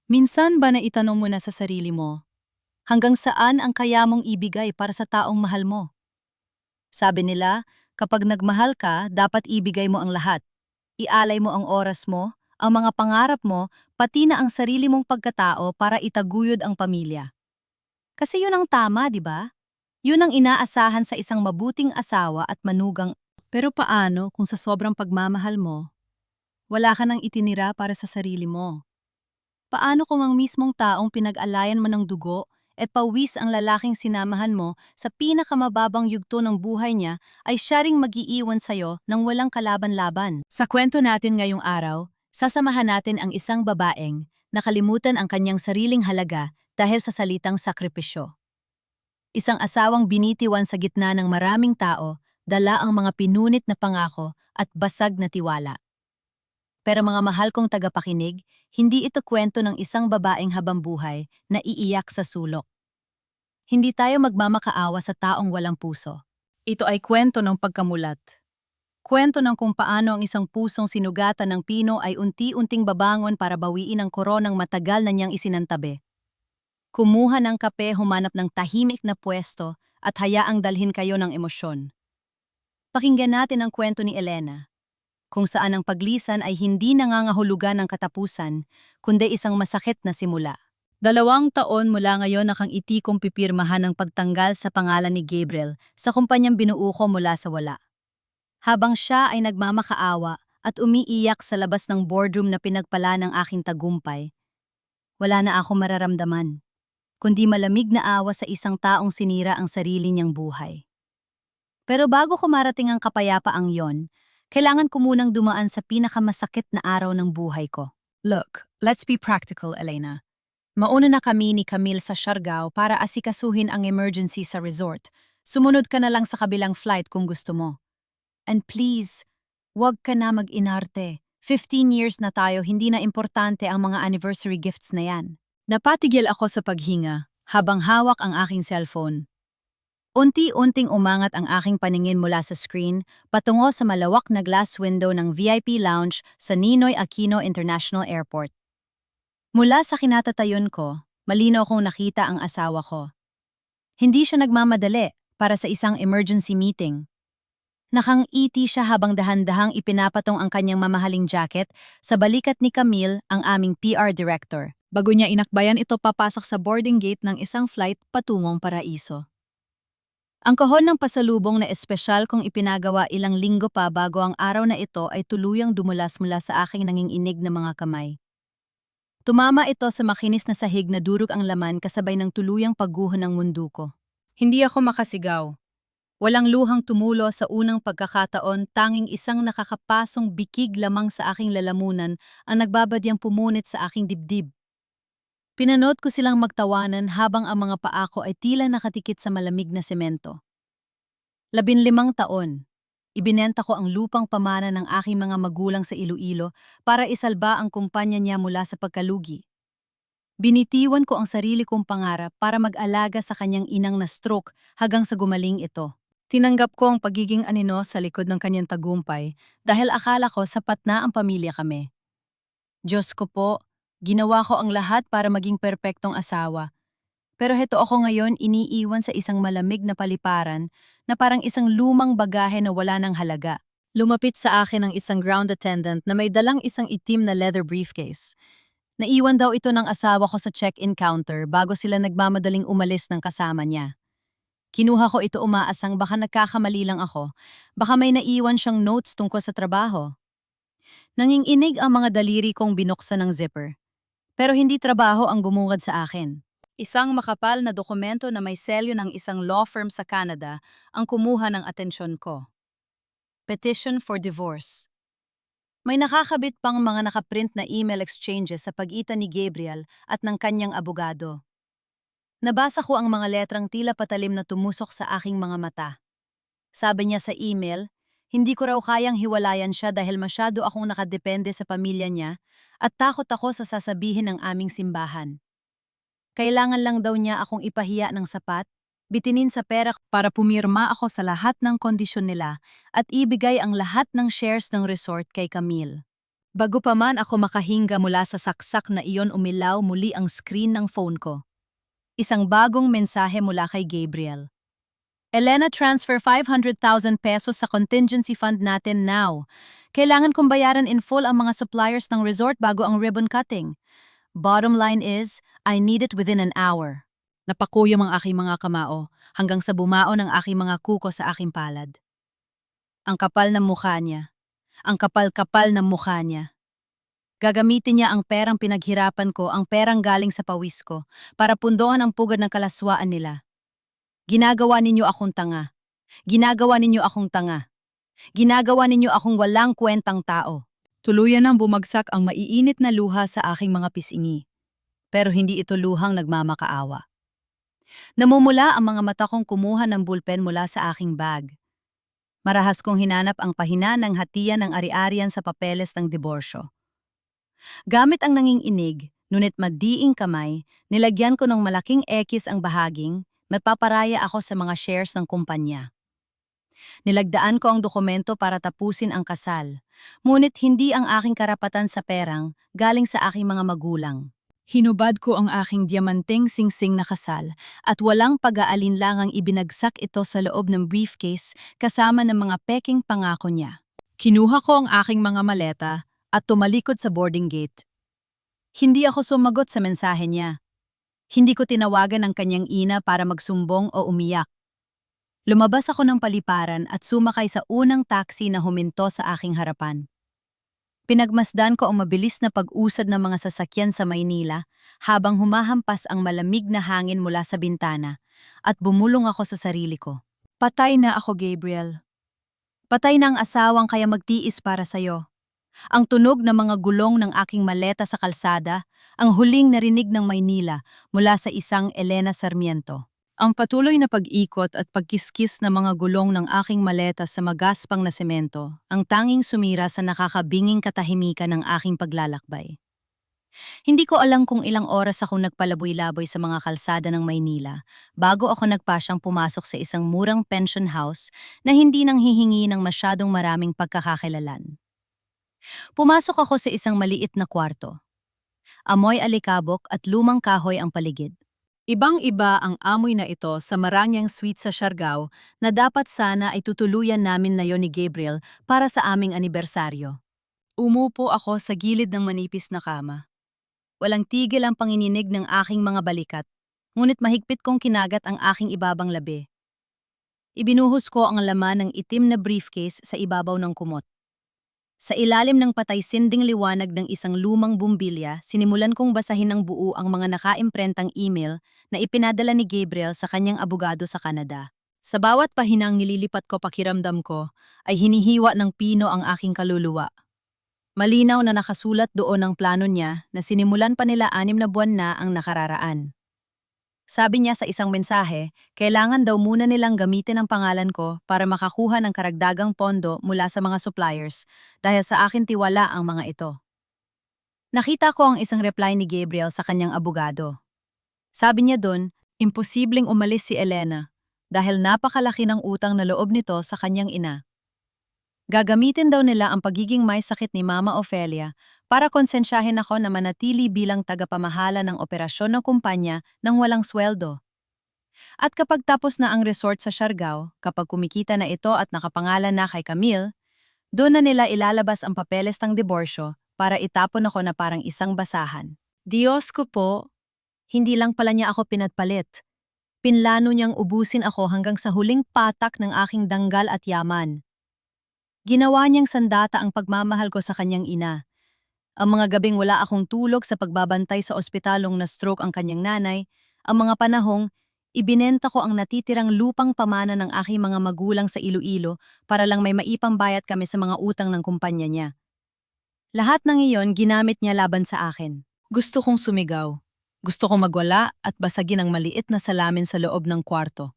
Minsan ba naitanong mo na sa sarili mo, hanggang saan ang kaya mong ibigay para sa taong mahal mo? Sabi nila, kapag nagmahal ka, dapat ibigay mo ang lahat. Ialay mo ang oras mo, ang mga pangarap mo, pati na ang sarili mong pagkatao para itaguyod ang pamilya. Kasi yun ang tama, di ba? Yun ang inaasahan sa isang mabuting asawa at manugang. Pero paano kung sa sobrang pagmamahal mo, wala ka nang itinira para sa sarili mo? Paano kung ang mismong taong pinag-alayan mo ng dugo at pawis ang lalaking sinamahan mo sa pinakamababang yugto ng buhay niya ay siya ring mag-iiwan sa'yo ng walang kalaban-laban? Sa kwento natin ngayong araw, sasamahan natin ang isang babaeng nakalimutan ang kanyang sariling halaga dahil sa salitang sakripisyo. Isang asawang binitiwan sa gitna ng maraming tao, dala ang mga pinunit na pangako at basag na tiwala. Pero mga mahal kong tagapakinig, hindi ito kwento ng isang babaeng habambuhay na iiyak sa sulok. Hindi tayo magmamakaawa sa taong walang puso. Ito ay kwento ng pagkamulat. Kwento ng kung paano ang isang pusong sinugatan ng pino ay unti-unting babangon para bawiin ang koronang matagal na niyang isinantabi. Kumuha ng kape, humanap ng tahimik na pwesto at hayaang dalhin kayo ng emosyon. Pakinggan natin ang kwento ni Elena, kung saan ang paglisan ay hindi nangangahulugan ng katapusan, kundi isang masakit na simula. 2 taon mula ngayon na kang itikong pipirmahan ng pagtanggal sa pangalan ni Gabriel sa kumpanyang binuo ko mula sa wala. Habang siya ay nagmamakaawa at umiiyak sa labas ng boardroom na pinagpala ng aking tagumpay, wala na ako mararamdaman, kundi malamig na awa sa isang taong sinira ang sarili niyang buhay. Pero bago ko marating ang kapayapaang yon, kailangan ko munang dumaan sa pinakamasakit na araw ng buhay ko. Look, let's be practical, Elena. Mauna na kami ni Camille sa Siargao para asikasuhin ang emergency sa resort. Sumunod ka na lang sa kabilang flight kung gusto mo. And please, wag ka na mag-inarte. 15 years na tayo, hindi na importante ang mga anniversary gifts na yan. Napatigil ako sa paghinga habang hawak ang aking cellphone. Unti-unting umangat ang aking paningin mula sa screen patungo sa malawak na glass window ng VIP lounge sa Ninoy Aquino International Airport. Mula sa kinatatayon ko, malinaw kong nakita ang asawa ko. Hindi siya nagmamadali para sa isang emergency meeting. Nakang-iti siya habang dahan-dahang ipinapatong ang kanyang mamahaling jacket sa balikat ni Camille, ang aming PR director, bago niya inakbayan ito papasok sa boarding gate ng isang flight patungong Paraiso. Ang kahon ng pasalubong na espesyal kong ipinagawa ilang linggo pa bago ang araw na ito ay tuluyang dumulas mula sa aking nanginginig na mga kamay. Tumama ito sa makinis na sahig na durog ang laman kasabay ng tuluyang pagguho ng mundo ko. Hindi ako makasigaw. Walang luhang tumulo sa unang pagkakataon, tanging isang nakakapasong bikig lamang sa aking lalamunan ang nagbabadyang pumunit sa aking dibdib. Pinanood ko silang magtawanan habang ang mga paa ko ay tila nakatikit sa malamig na semento. 15 taon. Ibinenta ko ang lupang pamana ng aking mga magulang sa Iloilo para isalba ang kumpanya niya mula sa pagkalugi. Binitiwan ko ang sarili kong pangarap para mag-alaga sa kanyang inang na stroke hanggang sa gumaling ito. Tinanggap ko ang pagiging anino sa likod ng kanyang tagumpay dahil akala ko sapat na ang pamilya kami. Diyos ko po, ginawa ko ang lahat para maging perpektong asawa. Pero heto ako ngayon iniiwan sa isang malamig na paliparan na parang isang lumang bagahe na wala ng halaga. Lumapit sa akin ang isang ground attendant na may dalang isang itim na leather briefcase. Naiwan daw ito ng asawa ko sa check-in counter bago sila nagmamadaling umalis ng kasama niya. Kinuha ko ito umaasang baka nagkakamali lang ako, baka may naiwan siyang notes tungkol sa trabaho. Nanginginig ang mga daliri kong binuksan ng zipper. Pero hindi trabaho ang bumungad sa akin. Isang makapal na dokumento na may selyo ng isang law firm sa Canada ang kumuha ng atensyon ko. Petition for divorce. May nakakabit pang mga nakaprint na email exchanges sa pagitan ni Gabriel at ng kanyang abogado. Nabasa ko ang mga letrang tila patalim na tumusok sa aking mga mata. Sabi niya sa email, hindi ko raw kayang hiwalayan siya dahil masyado akong nakadepende sa pamilya niya at takot ako sa sasabihin ng aming simbahan. Kailangan lang daw niya akong ipahiya ng sapat, bitinin sa pera para pumirma ako sa lahat ng kondisyon nila at ibigay ang lahat ng shares ng resort kay Camille. Bago pa man ako makahinga mula sa saksak na iyon umilaw muli ang screen ng phone ko. Isang bagong mensahe mula kay Gabriel. Elena, transfer 500,000 pesos sa contingency fund natin now. Kailangan kong bayaran in full ang mga suppliers ng resort bago ang ribbon cutting. Bottom line is, I need it within an hour. Napakuyom ang aking mga kamao hanggang sa bumao ng aking mga kuko sa aking palad. Ang kapal ng mukha niya. Ang kapal-kapal ng mukha niya. Gagamitin niya ang perang pinaghirapan ko, ang perang galing sa pawis ko, para pundohan ang pugad ng kalaswaan nila. Ginagawa ninyo akong tanga. Ginagawa ninyo akong tanga. Ginagawa ninyo akong walang kwentang tao. Tuluyan nang bumagsak ang maiinit na luha sa aking mga pisingi. Pero hindi ito luhang nagmamakaawa. Namumula ang mga mata kong kumuha ng bulpen mula sa aking bag. Marahas kong hinanap ang pahina ng hatian ng ari-arian sa papeles ng diborsyo. Gamit ang nanginginig, ngunit magdiing kamay, nilagyan ko ng malaking ekis ang bahaging, magpaparaya ako sa mga shares ng kumpanya. Nilagdaan ko ang dokumento para tapusin ang kasal, ngunit hindi ang aking karapatan sa perang galing sa aking mga magulang. Hinubad ko ang aking diamanteng singsing na kasal at walang pag-aalinlangang ibinagsak ito sa loob ng briefcase kasama ng mga peking pangako niya. Kinuha ko ang aking mga maleta at tumalikod sa boarding gate. Hindi ako sumagot sa mensahe niya. Hindi ko tinawagan ang kanyang ina para magsumbong o umiyak. Lumabas ako ng paliparan at sumakay sa unang taxi na huminto sa aking harapan. Pinagmasdan ko ang mabilis na pag-usad ng mga sasakyan sa Maynila habang humahampas ang malamig na hangin mula sa bintana at bumulong ako sa sarili ko. Patay na ako, Gabriel. Patay na ang asawang kaya magtiis para sa'yo. Ang tunog ng mga gulong ng aking maleta sa kalsada, ang huling narinig ng Maynila mula sa isang Elena Sarmiento. Ang patuloy na pag-ikot at pagkiskis ng mga gulong ng aking maleta sa magaspang na semento, ang tanging sumira sa nakakabinging katahimikan ng aking paglalakbay. Hindi ko alam kung ilang oras akong nagpalaboy-laboy sa mga kalsada ng Maynila bago ako nagpasyang pumasok sa isang murang pension house na hindi nang hihingi ng masyadong maraming pagkakakilalan. Pumasok ako sa isang maliit na kwarto. Amoy alikabok at lumang kahoy ang paligid. Ibang-iba ang amoy na ito sa marangyang suite sa Siargao na dapat sana ay tutuluyan namin na yon ni Gabriel para sa aming anibersaryo. Umupo ako sa gilid ng manipis na kama. Walang tigil ang pangininig ng aking mga balikat, ngunit mahigpit kong kinagat ang aking ibabang labi. Ibinuhos ko ang laman ng itim na briefcase sa ibabaw ng kumot. Sa ilalim ng patay-sinding liwanag ng isang lumang bumbilya, sinimulan kong basahin ng buo ang mga nakaimprentang email na ipinadala ni Gabriel sa kanyang abogado sa Canada. Sa bawat pahinang nililipat ko pakiramdam ko, ay hinihiwa ng pino ang aking kaluluwa. Malinaw na nakasulat doon ang plano niya na sinimulan pa nila 6 na buwan na ang nakararaan. Sabi niya sa isang mensahe, kailangan daw muna nilang gamitin ang pangalan ko para makakuha ng karagdagang pondo mula sa mga suppliers dahil sa akin tiwala ang mga ito. Nakita ko ang isang reply ni Gabriel sa kanyang abogado. Sabi niya doon, imposibleng umalis si Elena dahil napakalaki ng utang na loob nito sa kanyang ina. Gagamitin daw nila ang pagiging may sakit ni Mama Ofelia para konsensyahin ako na manatili bilang tagapamahala ng operasyon ng kumpanya nang walang sweldo. At kapag tapos na ang resort sa Siargao, kapag kumikita na ito at nakapangalan na kay Camille, doon na nila ilalabas ang papeles ng diborsyo para itapon ako na parang isang basahan. Diyos ko po, hindi lang pala niya ako pinatpalit. Pinlano niyang ubusin ako hanggang sa huling patak ng aking danggal at yaman. Ginawa niyang sandata ang pagmamahal ko sa kanyang ina. Ang mga gabing wala akong tulog sa pagbabantay sa ospitalong na-stroke ang kanyang nanay, ang mga panahong ibinenta ko ang natitirang lupang pamana ng aking mga magulang sa Iloilo para lang may maipambayad kami sa mga utang ng kumpanya niya. Lahat ng iyon ginamit niya laban sa akin. Gusto kong sumigaw. Gusto kong magwala at basagin ang maliit na salamin sa loob ng kwarto.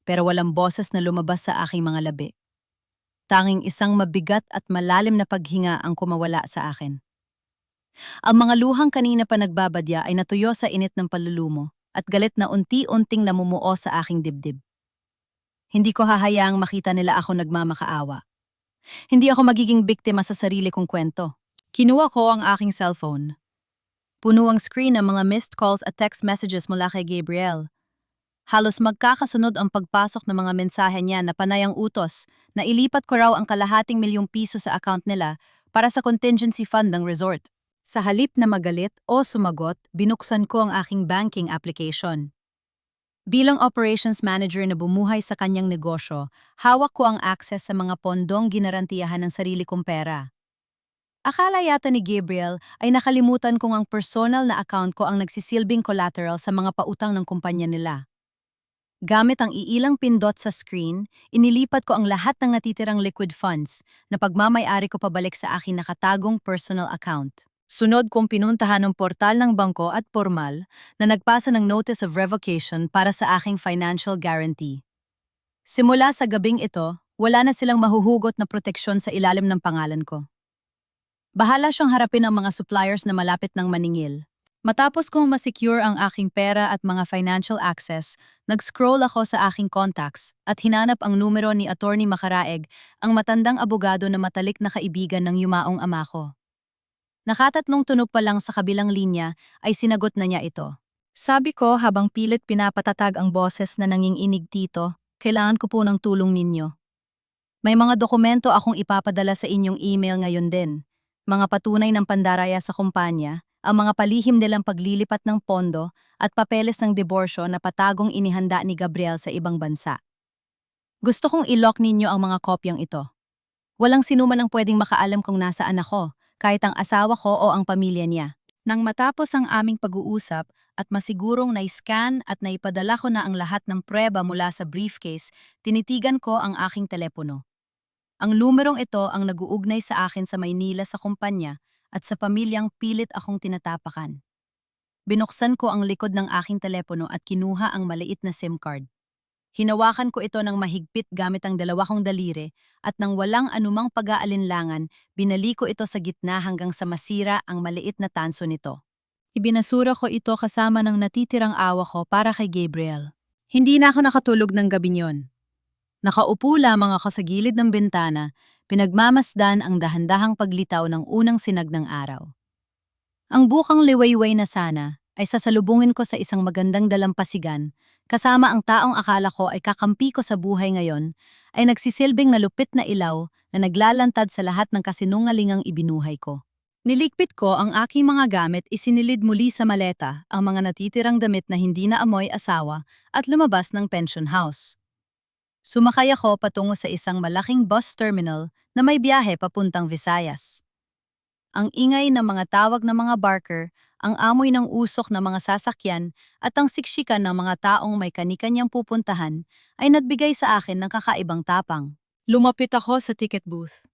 Pero walang boses na lumabas sa aking mga labi. Tanging isang mabigat at malalim na paghinga ang kumawala sa akin. Ang mga luhang kanina pa nagbabadya ay natuyo sa init ng palulumo at galit na unti-unting namumuo sa aking dibdib. Hindi ko hahayaang makita nila ako nagmamakaawa. Hindi ako magiging biktima sa sarili kong kwento. Kinuha ko ang aking cellphone. Puno ang screen ng mga missed calls at text messages mula kay Gabriel. Halos magkakasunod ang pagpasok ng mga mensahe niya na panayang utos na ilipat ko raw ang kalahating milyong piso sa account nila para sa contingency fund ng resort. Sa halip na magalit o sumagot, binuksan ko ang aking banking application. Bilang operations manager na bumuhay sa kanyang negosyo, hawak ko ang access sa mga pondong ginarantiyahan ng sarili kong pera. Akala yata ni Gabriel ay nakalimutan kong ang personal na account ko ang nagsisilbing collateral sa mga pautang ng kumpanya nila. Gamit ang iilang pindot sa screen, inilipat ko ang lahat ng natitirang liquid funds na pagmamay-ari ko pabalik sa aking nakatagong personal account. Sunod kong pinuntahan ng portal ng bangko at formal na nagpasa ng notice of revocation para sa aking financial guarantee. Simula sa gabing ito, wala na silang mahuhugot na proteksyon sa ilalim ng pangalan ko. Bahala siyang harapin ang mga suppliers na malapit ng maningil. Matapos kong masecure ang aking pera at mga financial access, nag-scroll ako sa aking contacts at hinanap ang numero ni Attorney Macaraeg, ang matandang abogado na matalik na kaibigan ng yumaong ama ko. Nakatatlong tunog pa lang sa kabilang linya ay sinagot na niya ito. Sabi ko habang pilit pinapatatag ang boses na nanginginig dito, kailangan ko po ng tulong ninyo. May mga dokumento akong ipapadala sa inyong email ngayon din. Mga patunay ng pandaraya sa kumpanya, ang mga palihim nilang paglilipat ng pondo at papeles ng diborsyo na patagong inihanda ni Gabriel sa ibang bansa. Gusto kong i-lock ninyo ang mga kopyang ito. Walang sinuman ang pwedeng makaalam kung nasaan ako, kahit ang asawa ko o ang pamilya niya. Nang matapos ang aming pag-uusap at masigurong na-scan at naipadala ko na ang lahat ng preba mula sa briefcase, tinitigan ko ang aking telepono. Ang numerong ito ang nag-uugnay sa akin sa Maynila sa kumpanya at sa pamilyang pilit akong tinatapakan. Binuksan ko ang likod ng aking telepono at kinuha ang maliit na SIM card. Hinawakan ko ito ng mahigpit gamit ang dalawa kong daliri at nang walang anumang pag-aalinlangan, binaliko ito sa gitna hanggang sa masira ang maliit na tanso nito. Ibinasura ko ito kasama ng natitirang awa ko para kay Gabriel. Hindi na ako nakatulog ng gabi niyon. Nakaupo lamang ako sa gilid ng bintana, pinagmamasdan ang dahan-dahang paglitaw ng unang sinag ng araw. Ang bukang liwayway na sana ay sasalubungin ko sa isang magandang dalampasigan, kasama ang taong akala ko ay kakampi ko sa buhay ngayon, ay nagsisilbing na lupit na ilaw na naglalantad sa lahat ng kasinungalingang ibinuhay ko. Niligpit ko ang aking mga gamit, isinilid muli sa maleta ang mga natitirang damit na hindi na amoy asawa at lumabas ng pension house. Sumakay ako patungo sa isang malaking bus terminal na may biyahe papuntang Visayas. Ang ingay ng mga tawag ng mga barker, ang amoy ng usok ng mga sasakyan at ang siksikan ng mga taong may kanikanyang pupuntahan ay nagbigay sa akin ng kakaibang tapang. Lumapit ako sa ticket booth.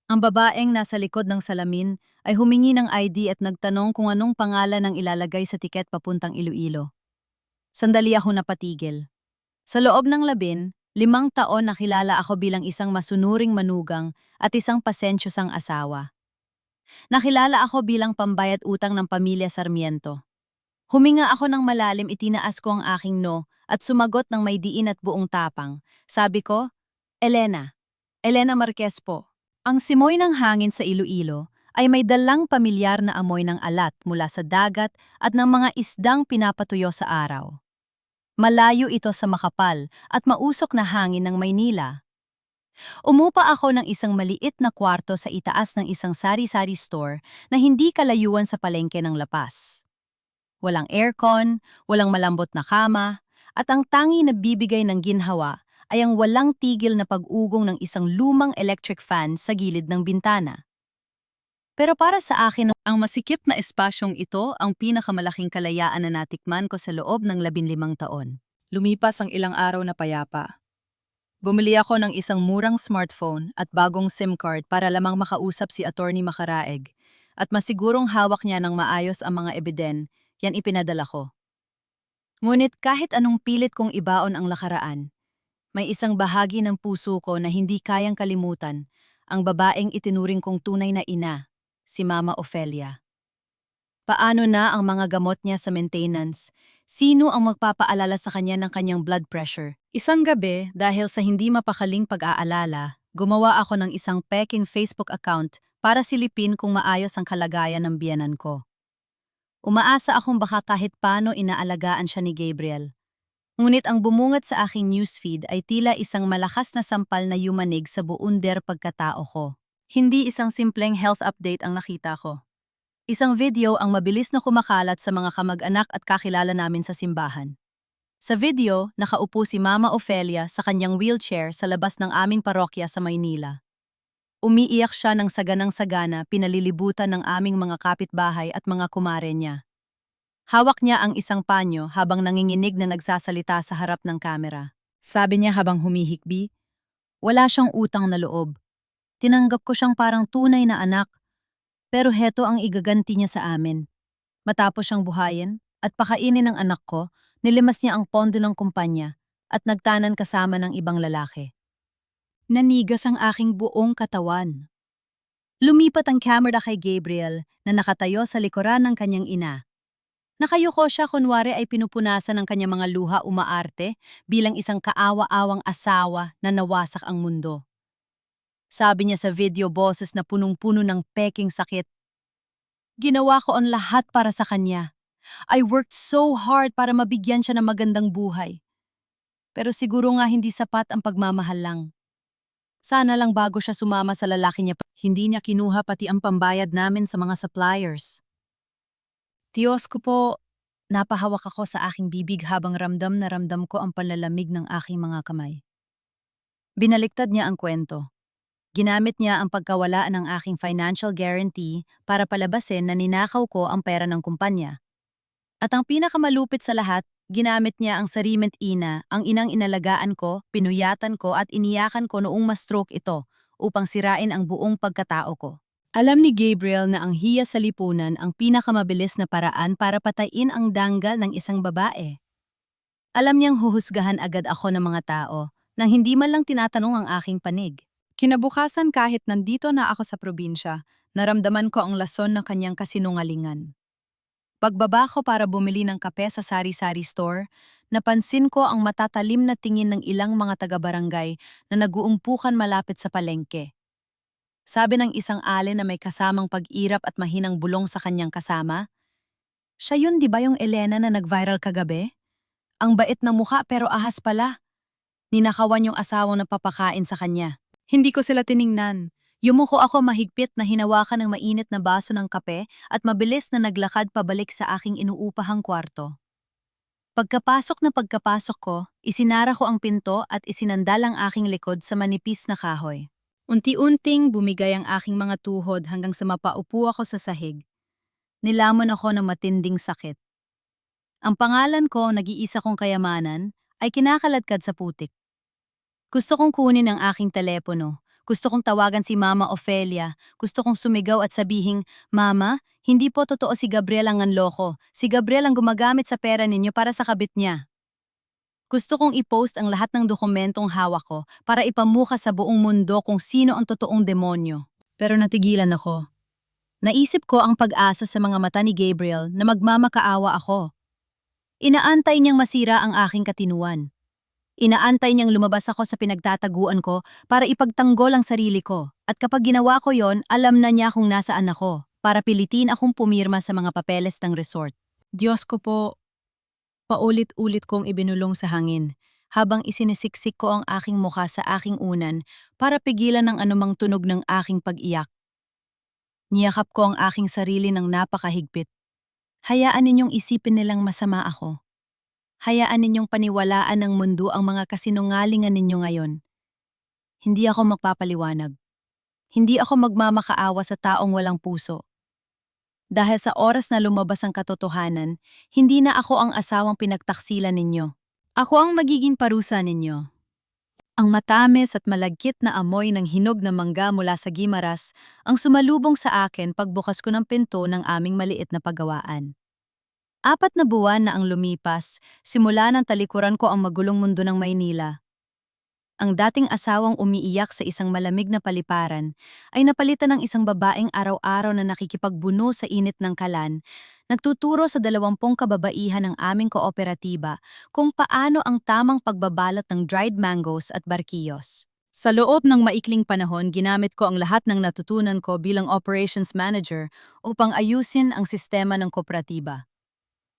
Ang babaeng nasa likod ng salamin ay humingi ng ID at nagtanong kung anong pangalan ang ilalagay sa tiket papuntang Iloilo. Sandali ako napatigil. Sa loob ng labin, 5 taon nakilala ako bilang isang masunuring manugang at isang pasensyosang asawa. Nakilala ako bilang pambayad utang ng pamilya Sarmiento. Huminga ako ng malalim, itinaas ko ang aking no at sumagot ng may diin at buong tapang. Sabi ko, Elena, Elena Marquez po. Ang simoy ng hangin sa Iloilo ay may dalang pamilyar na amoy ng alat mula sa dagat at ng mga isdang pinapatuyo sa araw. Malayo ito sa makapal at mausok na hangin ng Maynila. Umupa ako ng isang maliit na kwarto sa itaas ng isang sari-sari store na hindi kalayuan sa palengke ng Lapas. Walang aircon, walang malambot na kama, at ang tangi na bibigay ng ginhawa ay ang walang tigil na pag-ugong ng isang lumang electric fan sa gilid ng bintana. Pero para sa akin, ang masikip na espasyong ito ang pinakamalaking kalayaan na natikman ko sa loob ng 15 taon. Lumipas ang ilang araw na payapa. Bumili ako ng isang murang smartphone at bagong SIM card para lamang makausap si Attorney Macaraeg at masigurong hawak niya ng maayos ang mga ebiden, yan ipinadala ko. Ngunit kahit anong pilit kong ibaon ang lakaraan, may isang bahagi ng puso ko na hindi kayang kalimutan, ang babaeng itinuring kong tunay na ina, si Mama Ofelia. Paano na ang mga gamot niya sa maintenance? Sino ang magpapaalala sa kanya ng kanyang blood pressure? Isang gabi, dahil sa hindi mapakaling pag-aalala, gumawa ako ng isang peking Facebook account para silipin kung maayos ang kalagayan ng biyenan ko. Umaasa akong baka kahit paano inaalagaan siya ni Gabriel. Ngunit ang bumungad sa aking newsfeed ay tila isang malakas na sampal na yumanig sa buunder pagkatao ko. Hindi isang simpleng health update ang nakita ko. Isang video ang mabilis na kumakalat sa mga kamag-anak at kakilala namin sa simbahan. Sa video, nakaupo si Mama Ofelia sa kanyang wheelchair sa labas ng aming parokya sa Maynila. Umiiyak siya ng saganang-sagana, pinalilibutan ng aming mga kapitbahay at mga kumare niya. Hawak niya ang isang panyo habang nanginginig na nagsasalita sa harap ng kamera. Sabi niya habang humihikbi, wala siyang utang na loob. Tinanggap ko siyang parang tunay na anak, pero heto ang igaganti niya sa amin. Matapos siyang buhayin at pakainin ng anak ko, nilimas niya ang pondo ng kumpanya at nagtanan kasama ng ibang lalaki. Nanigas ang aking buong katawan. Lumipat ang camera kay Gabriel na nakatayo sa likuran ng kanyang ina. Nakayuko siya kunwari ay pinupunasan ng kanyang mga luha umaarte bilang isang kaawa-awang asawa na nawasak ang mundo. Sabi niya sa video boses na punong-puno ng peking sakit, ginawa ko ang lahat para sa kanya. I worked so hard para mabigyan siya ng magandang buhay. Pero siguro nga hindi sapat ang pagmamahal lang. Sana lang bago siya sumama sa lalaki niya, hindi niya kinuha pati ang pambayad namin sa mga suppliers. Diyos ko po, napahawak ako sa aking bibig habang ramdam na ramdam ko ang panlalamig ng aking mga kamay. Binaliktad niya ang kwento. Ginamit niya ang pagkawalaan ng aking financial guarantee para palabasin na ninakaw ko ang pera ng kumpanya. At ang pinakamalupit sa lahat, ginamit niya ang sariment ina, ang inang inalagaan ko, pinuyatan ko at iniyakan ko noong ma-stroke ito upang sirain ang buong pagkatao ko. Alam ni Gabriel na ang hiya sa lipunan ang pinakamabilis na paraan para patayin ang danggal ng isang babae. Alam niyang huhusgahan agad ako ng mga tao nang hindi man lang tinatanong ang aking panig. Kinabukasan kahit nandito na ako sa probinsya, naramdaman ko ang lason ng kanyang kasinungalingan. Pagbaba ko para bumili ng kape sa sari-sari store, napansin ko ang matatalim na tingin ng ilang mga taga-barangay na naguumpukan malapit sa palengke. Sabi ng isang alin na may kasamang pag-irap at mahinang bulong sa kanyang kasama, siya yun di ba yung Elena na nag-viral kagabi? Ang bait na mukha pero ahas pala. Ninakawan yung asawang napapakain sa kanya. Hindi ko sila tiningnan. Yumuko ako mahigpit na hinawakan ng mainit na baso ng kape at mabilis na naglakad pabalik sa aking inuupahang kwarto. Pagkapasok ko, isinara ko ang pinto at isinandal ang aking likod sa manipis na kahoy. Unti-unting bumigay ang aking mga tuhod hanggang sa mapaupo ako sa sahig. Nilamon ako ng matinding sakit. Ang pangalan ko, nag-iisa kong kayamanan, ay kinakaladkad sa putik. Gusto kong kunin ang aking telepono. Gusto kong tawagan si Mama Ofelia. Gusto kong sumigaw at sabihing, Mama, hindi po totoo si Gabriel ang nanloko. Si Gabriel ang gumagamit sa pera ninyo para sa kabit niya. Gusto kong i-post ang lahat ng dokumentong hawak ko para ipamuka sa buong mundo kung sino ang totoong demonyo. Pero natigilan ako. Naisip ko ang pag-asa sa mga mata ni Gabriel na magmamakaawa ako. Inaantay niyang masira ang aking katinuan. Inaantay niyang lumabas ako sa pinagtataguan ko para ipagtanggol ang sarili ko. At kapag ginawa ko yon, alam na niya kung nasaan ako para pilitin akong pumirma sa mga papeles ng resort. Diyos ko po, paulit-ulit kong ibinulong sa hangin habang isinisiksik ko ang aking mukha sa aking unan para pigilan ang anumang tunog ng aking pag-iyak. Niyakap ko ang aking sarili ng napakahigpit. Hayaan ninyong isipin nilang masama ako. Hayaan ninyong paniwalaan ng mundo ang mga kasinungalingan ninyo ngayon. Hindi ako magpapaliwanag. Hindi ako magmamakaawa sa taong walang puso. Dahil sa oras na lumabas ang katotohanan, hindi na ako ang asawang pinagtaksilan ninyo. Ako ang magiging parusa ninyo. Ang matamis at malagkit na amoy ng hinog na mangga mula sa Gimaras ang sumalubong sa akin pagbukas ko ng pinto ng aming maliit na paggawaan. 4 na buwan na ang lumipas, simula ng talikuran ko ang magulong mundo ng Maynila. Ang dating asawang umiiyak sa isang malamig na paliparan ay napalitan ng isang babaeng araw-araw na nakikipagbuno sa init ng kalan, nagtuturo sa 20 kababaihan ng aming kooperatiba kung paano ang tamang pagbabalot ng dried mangoes at barquillos. Sa loob ng maikling panahon, ginamit ko ang lahat ng natutunan ko bilang operations manager upang ayusin ang sistema ng kooperatiba.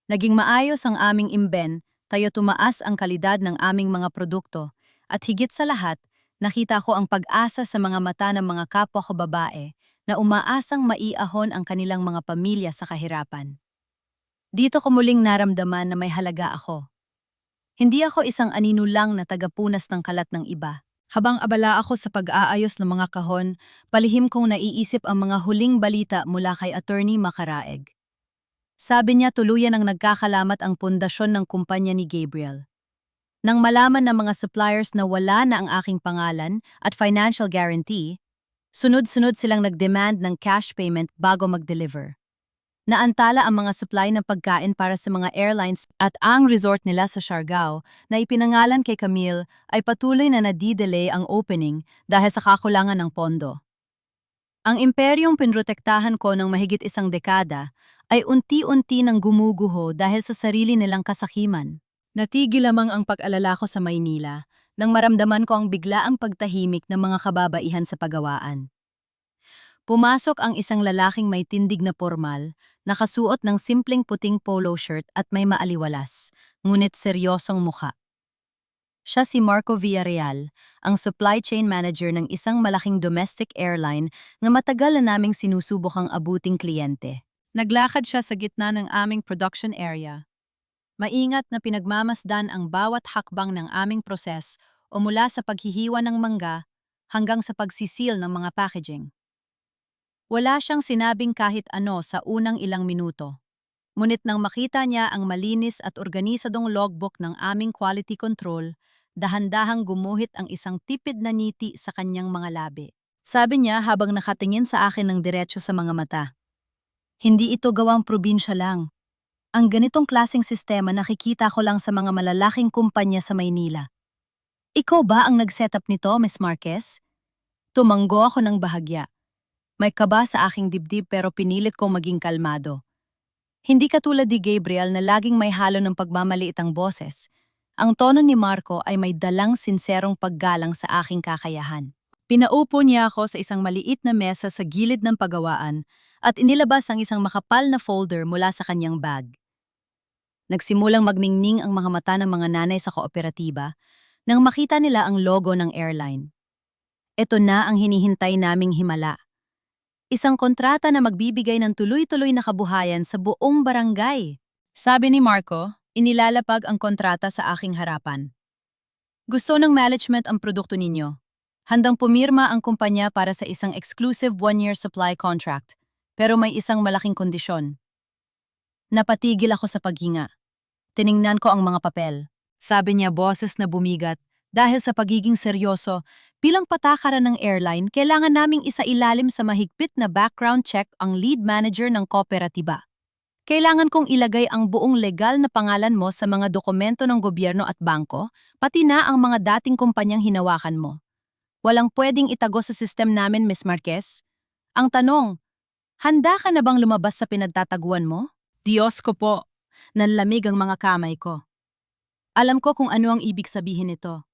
Naging maayos ang aming imben, tayo tumaas ang kalidad ng aming mga produkto, at higit sa lahat, nakita ko ang pag-asa sa mga mata ng mga kapwa ko babae na umaasang maiahon ang kanilang mga pamilya sa kahirapan. Dito ko muling naramdaman na may halaga ako. Hindi ako isang anino lang na tagapunas ng kalat ng iba. Habang abala ako sa pag-aayos ng mga kahon, palihim kong naiisip ang mga huling balita mula kay Attorney Macaraeg. Sabi niya tuluyan ang nagkakalamat ang pundasyon ng kumpanya ni Gabriel. Nang malaman ng mga suppliers na wala na ang aking pangalan at financial guarantee, sunod-sunod silang nag-demand ng cash payment bago mag-deliver. Naantala ang mga supply ng pagkain para sa mga airlines at ang resort nila sa Siargao na ipinangalan kay Camille ay patuloy na nadidelay ang opening dahil sa kakulangan ng pondo. Ang imperyong pinrotektahan ko ng mahigit isang dekada ay unti-unti nang gumuguho dahil sa sarili nilang kasakiman. Natigil lamang ang pag-alala ko sa Maynila nang maramdaman ko ang biglaang pagtahimik ng mga kababaihan sa pagawaan. Pumasok ang isang lalaking may tindig na pormal, nakasuot ng simpleng puting polo shirt at may maaliwalas, ngunit seryosong mukha. Siya si Marco Villarreal, ang supply chain manager ng isang malaking domestic airline na matagal na naming sinusubukang abuting kliyente. Naglakad siya sa gitna ng aming production area. Maingat na pinagmamasdan ang bawat hakbang ng aming proses o mula sa paghihiwa ng mangga hanggang sa pagsisil ng mga packaging. Wala siyang sinabing kahit ano sa unang ilang minuto. Ngunit nang makita niya ang malinis at organisadong logbook ng aming quality control, dahan-dahang gumuhit ang isang tipid na ngiti sa kanyang mga labi. Sabi niya habang nakatingin sa akin ng diretso sa mga mata. Hindi ito gawang probinsya lang. Ang ganitong klaseng sistema nakikita ko lang sa mga malalaking kumpanya sa Maynila. Ikaw ba ang nag-setup nito, Miss Marquez? Tumanggo ako ng bahagya. May kaba sa aking dibdib pero pinilit kong maging kalmado. Hindi katulad ni Gabriel na laging may halo ng pagmamaliit ang boses. Ang tono ni Marco ay may dalang sinserong paggalang sa aking kakayahan. Pinaupo niya ako sa isang maliit na mesa sa gilid ng pagawaan at inilabas ang isang makapal na folder mula sa kanyang bag. Nagsimulang magningning ang mga mata ng mga nanay sa kooperatiba nang makita nila ang logo ng airline. Ito na ang hinihintay naming himala. Isang kontrata na magbibigay ng tuloy-tuloy na kabuhayan sa buong barangay. Sabi ni Marco, inilalapag ang kontrata sa aking harapan. Gusto ng management ang produkto ninyo. Handang pumirma ang kumpanya para sa isang exclusive one-year supply contract, pero may isang malaking kondisyon. Napatigil ako sa paghinga. Tiningnan ko ang mga papel. Sabi niya boses na bumigat, dahil sa pagiging seryoso, bilang patakaran ng airline, kailangan naming isailalim sa mahigpit na background check ang lead manager ng kooperatiba. Kailangan kong ilagay ang buong legal na pangalan mo sa mga dokumento ng gobyerno at bangko, pati na ang mga dating kumpanyang hinawakan mo. Walang pwedeng itago sa sistem namin, Miss Marquez. Ang tanong, handa ka na bang lumabas sa pinagtataguan mo? Diyos ko po, nanlamig ang mga kamay ko. Alam ko kung ano ang ibig sabihin nito.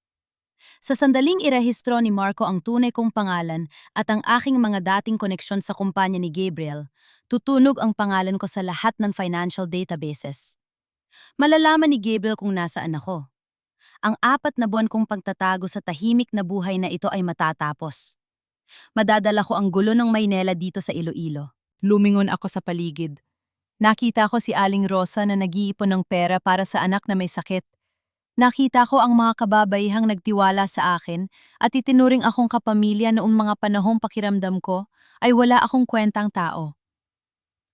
Sa sandaling irehistro ni Marco ang tunay kong pangalan at ang aking mga dating koneksyon sa kumpanya ni Gabriel, tutunog ang pangalan ko sa lahat ng financial databases. Malalaman ni Gabriel kung nasaan ako. Ang 4 na buwan kong pagtatago sa tahimik na buhay na ito ay matatapos. Madadala ko ang gulo ng Maynila dito sa Iloilo. Lumingon ako sa paligid. Nakita ko si Aling Rosa na nag-iipon ng pera para sa anak na may sakit. Nakita ko ang mga kababaihang nagtiwala sa akin at itinuring akong kapamilya noong mga panahong pakiramdam ko ay wala akong kwentang tao.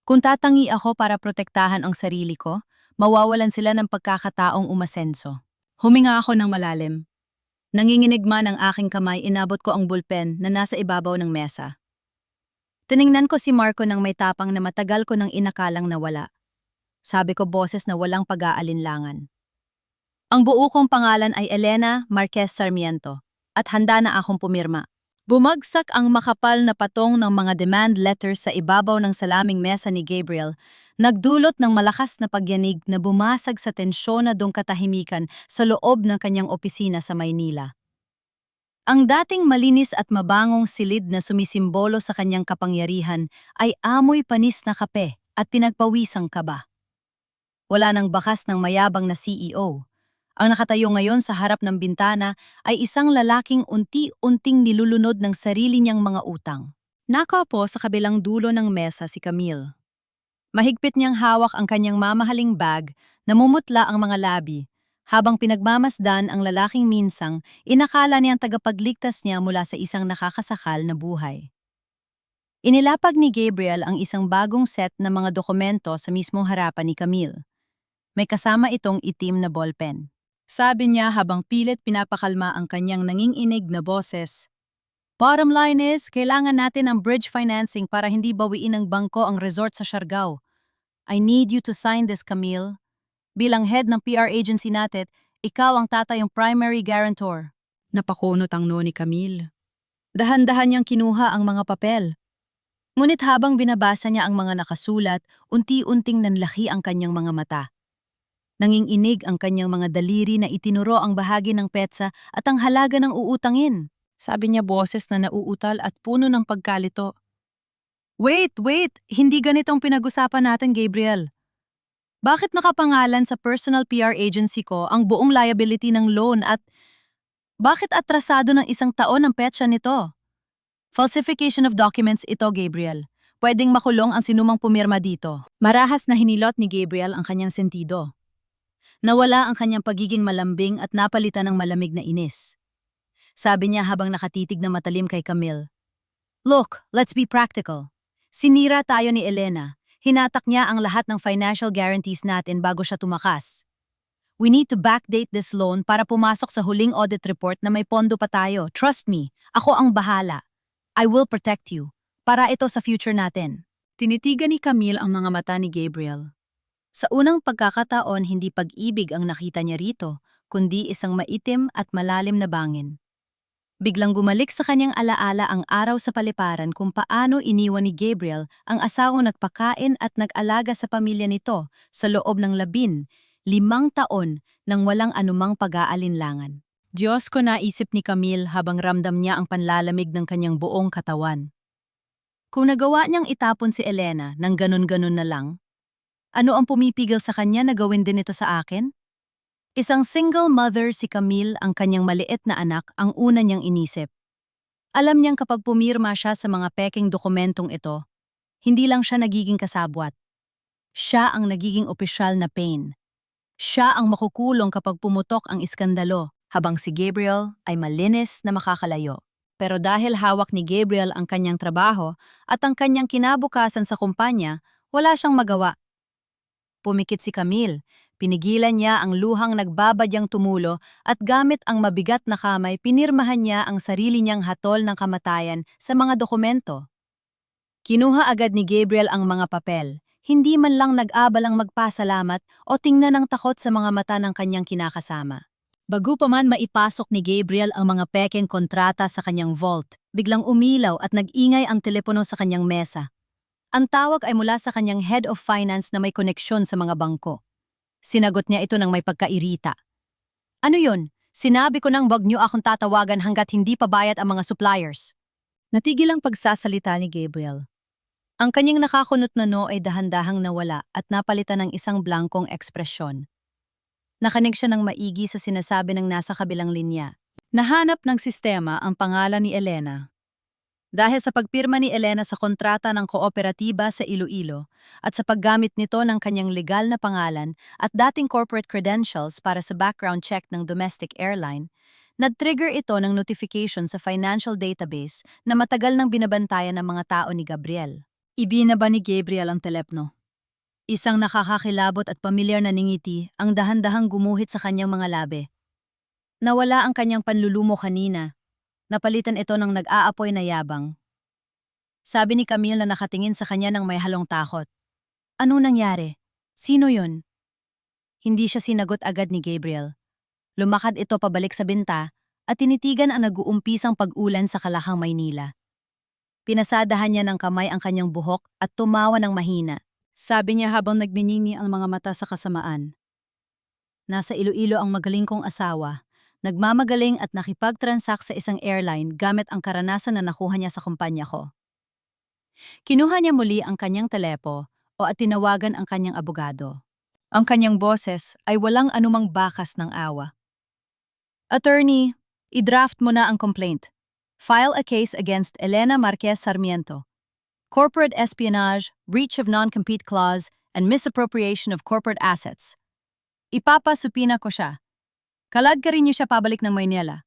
Kung tatangi ako para protektahan ang sarili ko, mawawalan sila ng pagkakataong umasenso. Huminga ako ng malalim. Nanginginig man ang aking kamay, inabot ko ang bulpen na nasa ibabaw ng mesa. Tiningnan ko si Marco nang may tapang na matagal ko nang inakalang nawala. Sabi ko boses na walang pag-aalinlangan. Ang buo kong pangalan ay Elena Marquez Sarmiento at handa na akong pumirma. Bumagsak ang makapal na patong ng mga demand letters sa ibabaw ng salaming mesa ni Gabriel, nagdulot ng malakas na pagyanig na bumasag sa tensyon na katahimikan sa loob ng kanyang opisina sa Maynila. Ang dating malinis at mabangong silid na sumisimbolo sa kanyang kapangyarihan ay amoy panis na kape at pinagpawisang kaba. Wala nang bakas ng mayabang na CEO. Ang nakatayo ngayon sa harap ng bintana ay isang lalaking unti-unting nilulunod ng sarili niyang mga utang. Nakaupo sa kabilang dulo ng mesa si Camille. Mahigpit niyang hawak ang kanyang mamahaling bag, namumutla ang mga labi, habang pinagmamasdan ang lalaking minsang inakala niyang tagapagligtas niya mula sa isang nakakasakal na buhay. Inilapag ni Gabriel ang isang bagong set ng mga dokumento sa mismong harapan ni Camille. May kasama itong itim na ballpen. Sabi niya habang pilit pinapakalma ang kanyang nanginginig na boses. Bottom line is, kailangan natin ang bridge financing para hindi bawiin ng bangko ang resort sa Siargao. I need you to sign this, Camille. Bilang head ng PR agency natin, ikaw ang tatayong primary guarantor. Napakunot ang no ni Camille. Dahan-dahan niyang kinuha ang mga papel. Ngunit habang binabasa niya ang mga nakasulat, unti-unting nanlaki ang kanyang mga mata. Nanginginig ang kanyang mga daliri na itinuro ang bahagi ng petsa at ang halaga ng uutangin. Sabi niya boses na nauutal at puno ng pagkalito. Wait! Hindi ganitong pinag-usapan natin, Gabriel. Bakit nakapangalan sa personal PR agency ko ang buong liability ng loan at bakit atrasado ng 1 taon ang petsa nito? Falsification of documents ito, Gabriel. Pwedeng makulong ang sinumang pumirma dito. Marahas na hinilot ni Gabriel ang kanyang sentido. Nawala ang kanyang pagiging malambing at napalitan ng malamig na inis. Sabi niya habang nakatitig na matalim kay Camille. Look, let's be practical. Sinira tayo ni Elena. Hinatak niya ang lahat ng financial guarantees natin bago siya tumakas. We need to backdate this loan para pumasok sa huling audit report na may pondo pa tayo. Trust me, ako ang bahala. I will protect you. Para ito sa future natin. Tinitigan ni Camille ang mga mata ni Gabriel. Sa unang pagkakataon, hindi pag-ibig ang nakita niya rito, kundi isang maitim at malalim na bangin. Biglang gumalik sa kanyang alaala ang araw sa paliparan kung paano iniwan ni Gabriel ang asawang nagpakain at nag-alaga sa pamilya nito sa loob ng 15 taon nang walang anumang pag-aalinlangan. Diyos ko, naisip ni Camille habang ramdam niya ang panlalamig ng kanyang buong katawan. Kung nagawa niyang itapon si Elena ng ganun-ganun na lang, ano ang pumipigil sa kanya na gawin din ito sa akin? Isang single mother si Camille, ang kanyang maliit na anak, ang una niyang inisip. Alam niyang kapag pumirma siya sa mga peking dokumentong ito, hindi lang siya nagiging kasabwat. Siya ang nagiging opisyal na pain. Siya ang makukulong kapag pumutok ang iskandalo, habang si Gabriel ay malinis na makakalayo. Pero dahil hawak ni Gabriel ang kanyang trabaho at ang kanyang kinabukasan sa kumpanya, wala siyang magawa. Pumikit si Camille. Pinigilan niya ang luhang nagbabadyang tumulo at gamit ang mabigat na kamay pinirmahan niya ang sarili niyang hatol ng kamatayan sa mga dokumento. Kinuha agad ni Gabriel ang mga papel, hindi man lang nag-abalang magpasalamat o tingnan ng takot sa mga mata ng kanyang kinakasama. Bago pa man maipasok ni Gabriel ang mga pekeng kontrata sa kanyang vault, biglang umilaw at nag-ingay ang telepono sa kanyang mesa. Ang tawag ay mula sa kanyang head of finance na may koneksyon sa mga bangko. Sinagot niya ito ng may pagkairita. Ano yun? Sinabi ko nang wag niyo akong tatawagan hanggat hindi pa bayad ang mga suppliers. Natigil ang pagsasalita ni Gabriel. Ang kanyang nakakunot na no ay dahan-dahang nawala at napalitan ng isang blankong ekspresyon. Nakanig siya ng maigi sa sinasabi ng nasa kabilang linya. Nahanap ng sistema ang pangalan ni Elena. Dahil sa pagpirma ni Elena sa kontrata ng kooperatiba sa Iloilo at sa paggamit nito ng kanyang legal na pangalan at dating corporate credentials para sa background check ng domestic airline, nag-trigger ito ng notification sa financial database na matagal nang binabantayan ng mga tao ni Gabriel. Ibinaba ni Gabriel ang telepno. Isang nakakakilabot at pamilyar na ningiti ang dahan-dahang gumuhit sa kanyang mga labi. Nawala ang kanyang panlulumo kanina. Napalitan ito ng nag-aapoy na yabang. Sabi ni Camille na nakatingin sa kanya ng may halong takot. Ano nangyari? Sino yun? Hindi siya sinagot agad ni Gabriel. Lumakad ito pabalik sa binta at tinitigan ang nag-uumpisang pag-ulan sa Kalahang, Maynila. Pinasadahan niya ng kamay ang kanyang buhok at tumawa ng mahina. Sabi niya habang nagminingi ang mga mata sa kasamaan. Nasa Iloilo ang magaling kong asawa. Nagmamagaling at nakipag-transact sa isang airline gamit ang karanasan na nakuha niya sa kumpanya ko. Kinuha niya muli ang kanyang telepo at tinawagan ang kanyang abogado. Ang kanyang boses ay walang anumang bakas ng awa. Attorney, i-draft mo na ang complaint. File a case against Elena Marquez Sarmiento. Corporate espionage, breach of non-compete clause, and misappropriation of corporate assets. Ipapasupina ko siya. Kalad ka rin niyo siya pabalik ng Maynila.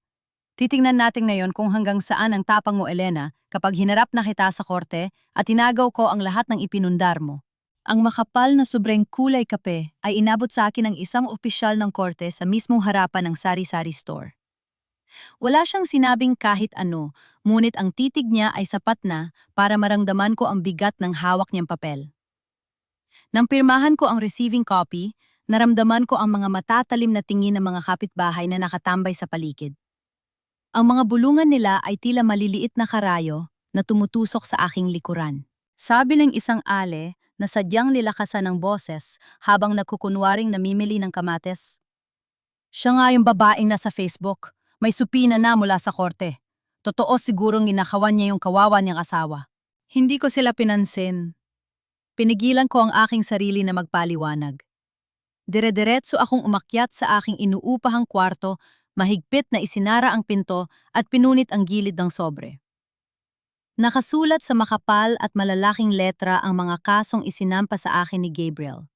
Titingnan natin ngayon kung hanggang saan ang tapang mo, Elena, kapag hinarap na kita sa korte at tinagaw ko ang lahat ng ipinundar mo. Ang makapal na sobrang kulay kape ay inabot sa akin ng isang opisyal ng korte sa mismong harapan ng sari-sari store. Wala siyang sinabing kahit ano, ngunit ang titig niya ay sapat na para maramdaman ko ang bigat ng hawak niyang papel. Nang pirmahan ko ang receiving copy, naramdaman ko ang mga matatalim na tingin ng mga kapitbahay na nakatambay sa paligid. Ang mga bulungan nila ay tila maliliit na karayo na tumutusok sa aking likuran. Sabi ng isang ale na sadyang nilakasan ng boses habang nagkukunwaring namimili ng kamates. Siya nga yung babaeng nasa Facebook. May supina na mula sa korte. Totoo sigurong ginakawan niya yung kawawa niyang asawa. Hindi ko sila pinansin. Pinigilan ko ang aking sarili na magpaliwanag. Dire-diretso akong umakyat sa aking inuupahang kwarto, mahigpit na isinara ang pinto at pinunit ang gilid ng sobre. Nakasulat sa makapal at malalaking letra ang mga kasong isinampa sa akin ni Gabriel.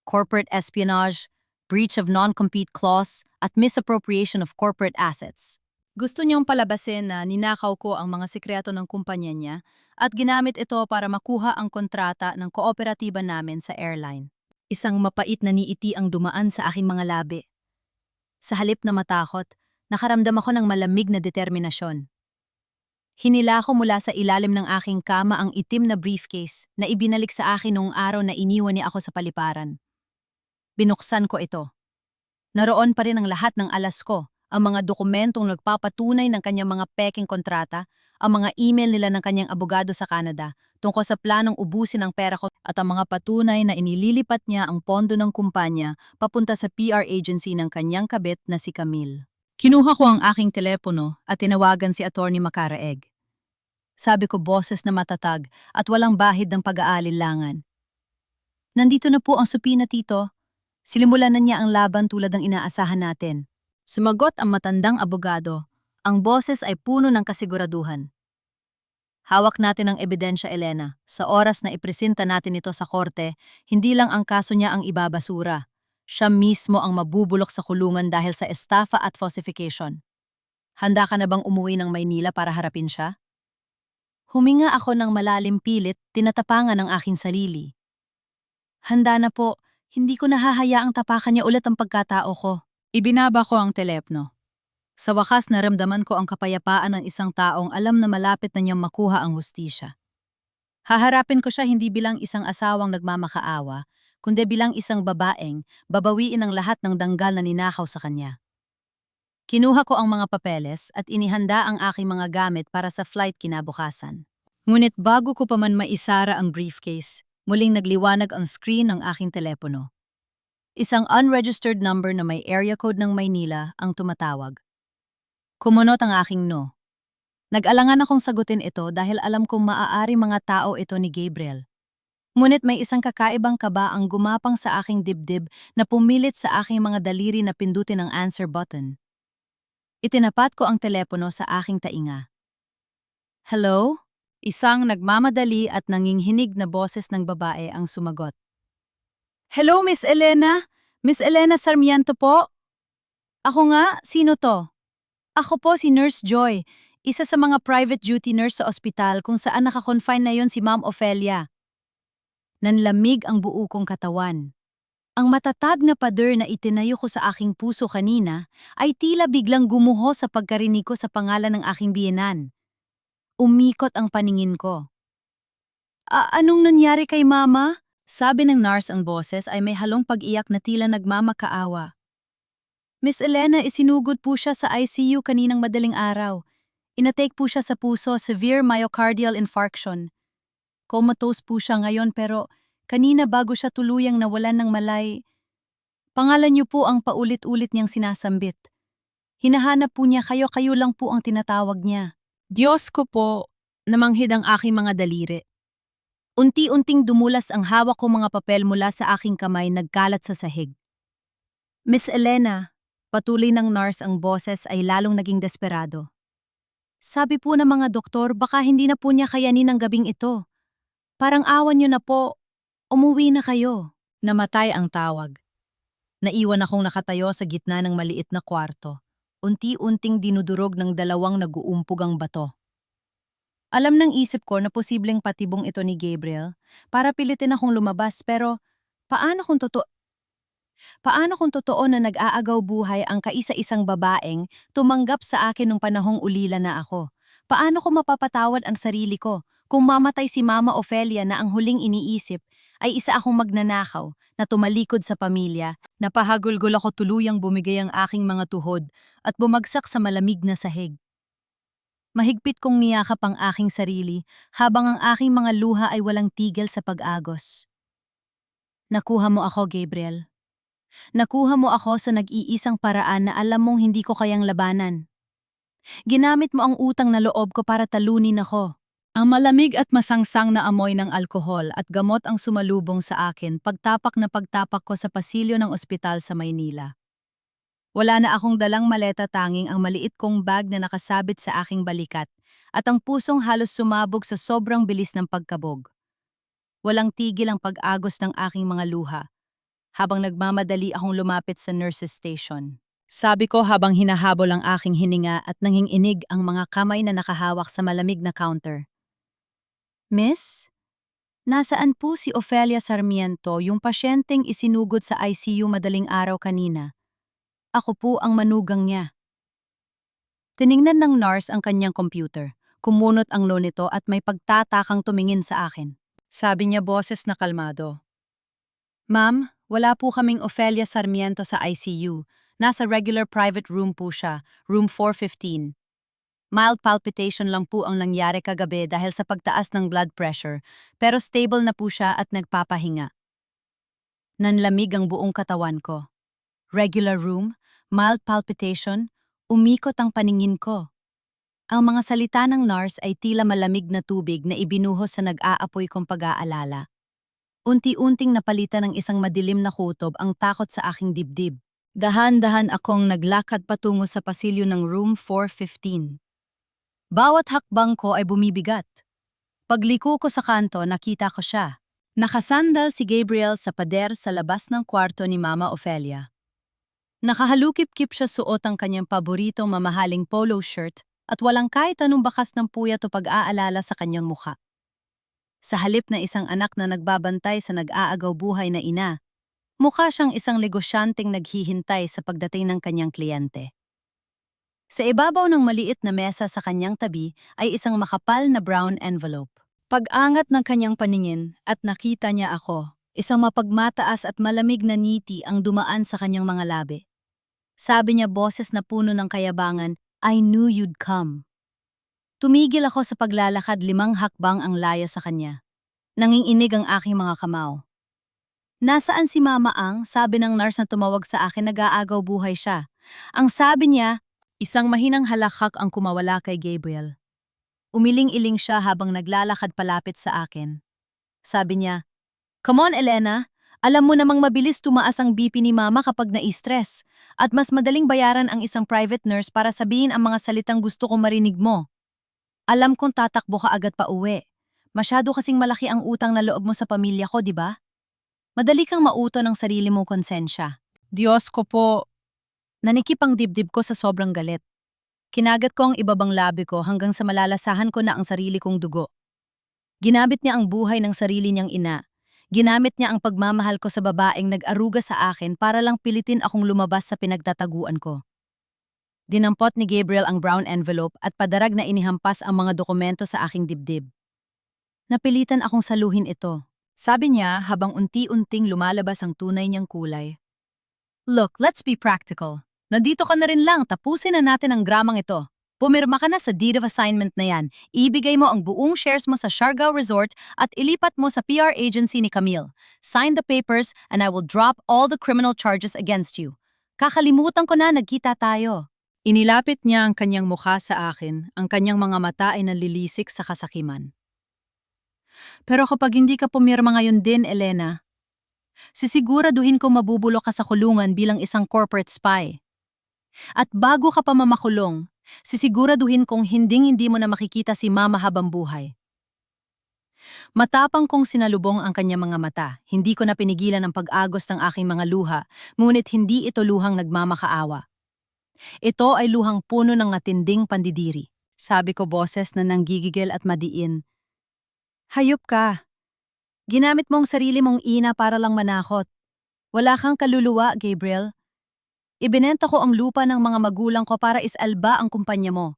Corporate espionage, breach of non-compete clause, at misappropriation of corporate assets. Gusto niyong palabasin na ninakaw ko ang mga sikreto ng kumpanya niya at ginamit ito para makuha ang kontrata ng kooperatiba namin sa airline. Isang mapait na niiti ang dumaan sa aking mga labi. Sa halip na matakot, nakaramdam ako ng malamig na determinasyon. Hinila ko mula sa ilalim ng aking kama ang itim na briefcase na ibinalik sa akin noong araw na iniwan niya ako sa paliparan. Binuksan ko ito. Naroon pa rin ang lahat ng alas ko, ang mga dokumentong nagpapatunay ng kanyang mga peking kontrata, ang mga email nila ng kanyang abogado sa Canada tungkol sa planong ubusin ang pera ko at ang mga patunay na inililipat niya ang pondo ng kumpanya papunta sa PR agency ng kanyang kabit na si Camille. Kinuha ko ang aking telepono at tinawagan si Attorney Macaraeg. Sabi ko boses na matatag at walang bahid ng pag-aalinlangan. Nandito na po ang supina, tito. Silimulan na niya ang laban tulad ng inaasahan natin. Sumagot ang matandang abogado. Ang boses ay puno ng kasiguraduhan. Hawak natin ang ebidensya, Elena. Sa oras na ipresenta natin ito sa korte, hindi lang ang kaso niya ang ibabasura. Siya mismo ang mabubulok sa kulungan dahil sa estafa at falsification. Handa ka na bang umuwi ng Maynila para harapin siya? Huminga ako ng malalim pilit, tinatapangan ang aking sarili. Handa na po. Hindi ko nahahayaang tapakan niya ulit ang pagkatao ko. Ibinaba ko ang telepno. Sa wakas naramdaman ko ang kapayapaan ng isang taong alam na malapit na niyang makuha ang hustisya. Haharapin ko siya hindi bilang isang asawang nagmamakaawa, kundi bilang isang babaeng babawiin ang lahat ng danggal na ninakaw sa kanya. Kinuha ko ang mga papeles at inihanda ang aking mga gamit para sa flight kinabukasan. Ngunit bago ko pa man maisara ang briefcase, muling nagliwanag ang screen ng aking telepono. Isang unregistered number na may area code ng Maynila ang tumatawag. Kumunot ang aking no. Nag-alangan akong sagutin ito dahil alam kong maaari mga tao ito ni Gabriel. Ngunit may isang kakaibang kaba ang gumapang sa aking dibdib na pumilit sa aking mga daliri na pindutin ang answer button. Itinapat ko ang telepono sa aking tainga. Hello? Isang nagmamadali at nanginghinig na boses ng babae ang sumagot. Hello, Miss Elena? Miss Elena Sarmiento po? Ako nga, sino to? Ako po si Nurse Joy, isa sa mga private duty nurse sa ospital kung saan nakakonfine na yon si Ma'am Ofelia. Nanlamig ang buo kong katawan. Ang matatag na pader na itinayo ko sa aking puso kanina ay tila biglang gumuho sa pagkarinig ko sa pangalan ng aking biyenan. Umikot ang paningin ko. Anong nangyari kay Mama? Sabi ng nurse ang boses ay may halong pag-iyak na tila nagmamakaawa. Miss Elena, isinugod po siya sa ICU kaninang madaling araw. Inatake po siya sa puso, severe myocardial infarction. Comatose po siya ngayon pero kanina bago siya tuluyang nawalan ng malay. Pangalan niyo po ang paulit-ulit niyang sinasambit. Hinahanap po niya kayo, kayo lang po ang tinatawag niya. Diyos ko po, namanghid ang aking mga daliri. Unti-unting dumulas ang hawak ko mga papel mula sa aking kamay nagkalat sa sahig. Miss Elena, patuloy ng nurse ang boses ay lalong naging desperado. Sabi po ng mga doktor baka hindi na po niya kayanin ang gabing ito. Parang awan niyo na po, umuwi na kayo. Namatay ang tawag. Naiwan akong nakatayo sa gitna ng maliit na kwarto. Unti-unting dinudurog ng dalawang naguumpog ang bato. Alam ng isip ko na posibleng patibong ito ni Gabriel para pilitin akong lumabas pero paano kung totoo na nag-aagaw buhay ang kaisa-isang babaeng tumanggap sa akin nung panahong ulila na ako? Paano ko mapapatawad ang sarili ko kung mamatay si Mama Ofelia na ang huling iniisip ay isa akong magnanakaw na tumalikod sa pamilya? Napahagulgol ako, tuluyang bumigay ang aking mga tuhod at bumagsak sa malamig na sahig. Mahigpit kong niyakap ang aking sarili habang ang aking mga luha ay walang tigil sa pag-agos. Nakuha mo ako, Gabriel. Nakuha mo ako sa nag-iisang paraan na alam mong hindi ko kayang labanan. Ginamit mo ang utang na loob ko para talunin ako. Ang malamig at masangsang na amoy ng alkohol at gamot ang sumalubong sa akin pagtapak na pagtapak ko sa pasilyo ng ospital sa Maynila. Wala na akong dalang maleta, tanging ang maliit kong bag na nakasabit sa aking balikat at ang pusong halos sumabog sa sobrang bilis ng pagkabog. Walang tigil ang pag-agos ng aking mga luha habang nagmamadali akong lumapit sa nurse's station. Sabi ko habang hinahabol ang aking hininga at nanginginig ang mga kamay na nakahawak sa malamig na counter. Miss, nasaan po si Ofelia Sarmiento, yung pasyenteng isinugod sa ICU madaling araw kanina? Ako po ang manugang niya. Tiningnan ng nurse ang kanyang computer, kumunot ang no nito at may pagtatakang tumingin sa akin. Sabi niya boses na kalmado. Ma'am, wala po kaming Ofelia Sarmiento sa ICU. Nasa regular private room po siya, room 415. Mild palpitation lang po ang nangyari kagabi dahil sa pagtaas ng blood pressure, pero stable na po siya at nagpapahinga. Nanlamig ang buong katawan ko. Regular room, mild palpitation, umikot ang paningin ko. Ang mga salita ng nurse ay tila malamig na tubig na ibinuhos sa nag-aapoy kong pag-aalala. Unti-unting napalitan ng isang madilim na kutob ang takot sa aking dibdib. Dahan-dahan akong naglakad patungo sa pasilyo ng room 415. Bawat hakbang ko ay bumibigat. Pagliko ko sa kanto, nakita ko siya. Nakasandal si Gabriel sa pader sa labas ng kwarto ni Mama Ofelia. Nakahalukip-kip siya, suot ang kanyang paboritong mamahaling polo shirt at walang kahit anong bakas ng puyat o pag-aalala sa kanyang mukha. Sa halip na isang anak na nagbabantay sa nag-aagaw buhay na ina, mukha siyang isang negosyanteng naghihintay sa pagdating ng kanyang kliyente. Sa ibabaw ng maliit na mesa sa kanyang tabi ay isang makapal na brown envelope. Pag-angat ng kanyang paningin at nakita niya ako, isang mapagmataas at malamig na ngiti ang dumaan sa kanyang mga labi. Sabi niya boses na puno ng kayabangan, I knew you'd come. Tumigil ako sa paglalakad, 5 hakbang ang layo sa kanya. Nanginginig ang aking mga kamao. Nasaan si Mama Ang? Sabi ng nurse na tumawag sa akin, nag-aagaw buhay siya. Ang sabi niya, isang mahinang halakhak ang kumawala kay Gabriel. Umiling-iling siya habang naglalakad palapit sa akin. Sabi niya, Come on, Elena. Alam mo namang mabilis tumaas ang BP ni Mama kapag na-stress at mas madaling bayaran ang isang private nurse para sabihin ang mga salitang gusto kong marinig mo. Alam kong tatakbo ka agad pa uwi. Masyado kasing malaki ang utang na loob mo sa pamilya ko, di ba? Madali kang mauto ng sarili mong konsensya. Diyos ko po. Nanikip ang dibdib ko sa sobrang galit. Kinagat ko ang ibabang labi ko hanggang sa malalasahan ko na ang sarili kong dugo. Ginamit niya ang buhay ng sarili niyang ina. Ginamit niya ang pagmamahal ko sa babaeng nag-aruga sa akin para lang pilitin akong lumabas sa pinagtataguan ko. Dinampot ni Gabriel ang brown envelope at padarag na inihampas ang mga dokumento sa aking dibdib. Napilitan akong saluhin ito. Sabi niya habang unti-unting lumalabas ang tunay niyang kulay. Look, let's be practical. Nandito ka na rin lang, tapusin na natin ang dramang ito. Pumirma ka na sa deed of assignment na yan. Ibigay mo ang buong shares mo sa Siargao Resort at ilipat mo sa PR agency ni Camille. Sign the papers and I will drop all the criminal charges against you. Kakalimutan ko na nagkita tayo. Inilapit niya ang kanyang mukha sa akin, ang kanyang mga mata ay nanlilisik sa kasakiman. Pero kapag hindi ka pumirma ngayon din, Elena, sisiguraduhin ko mabubulok ka sa kulungan bilang isang corporate spy. At bago ka pa mamakulong, sisiguraduhin kong hinding-hindi mo na makikita si Mama habang buhay. Matapang kong sinalubong ang kanyang mga mata, hindi ko na pinigilan ang pag-agos ng aking mga luha, ngunit hindi ito luhang nagmamakaawa. Ito ay luhang puno ng matinding pandidiri. Sabi ko boses na nanggigigil at madiin. Hayop ka! Ginamit mong sarili mong ina para lang manakot. Wala kang kaluluwa, Gabriel. Ibinenta ko ang lupa ng mga magulang ko para isalba ang kumpanya mo.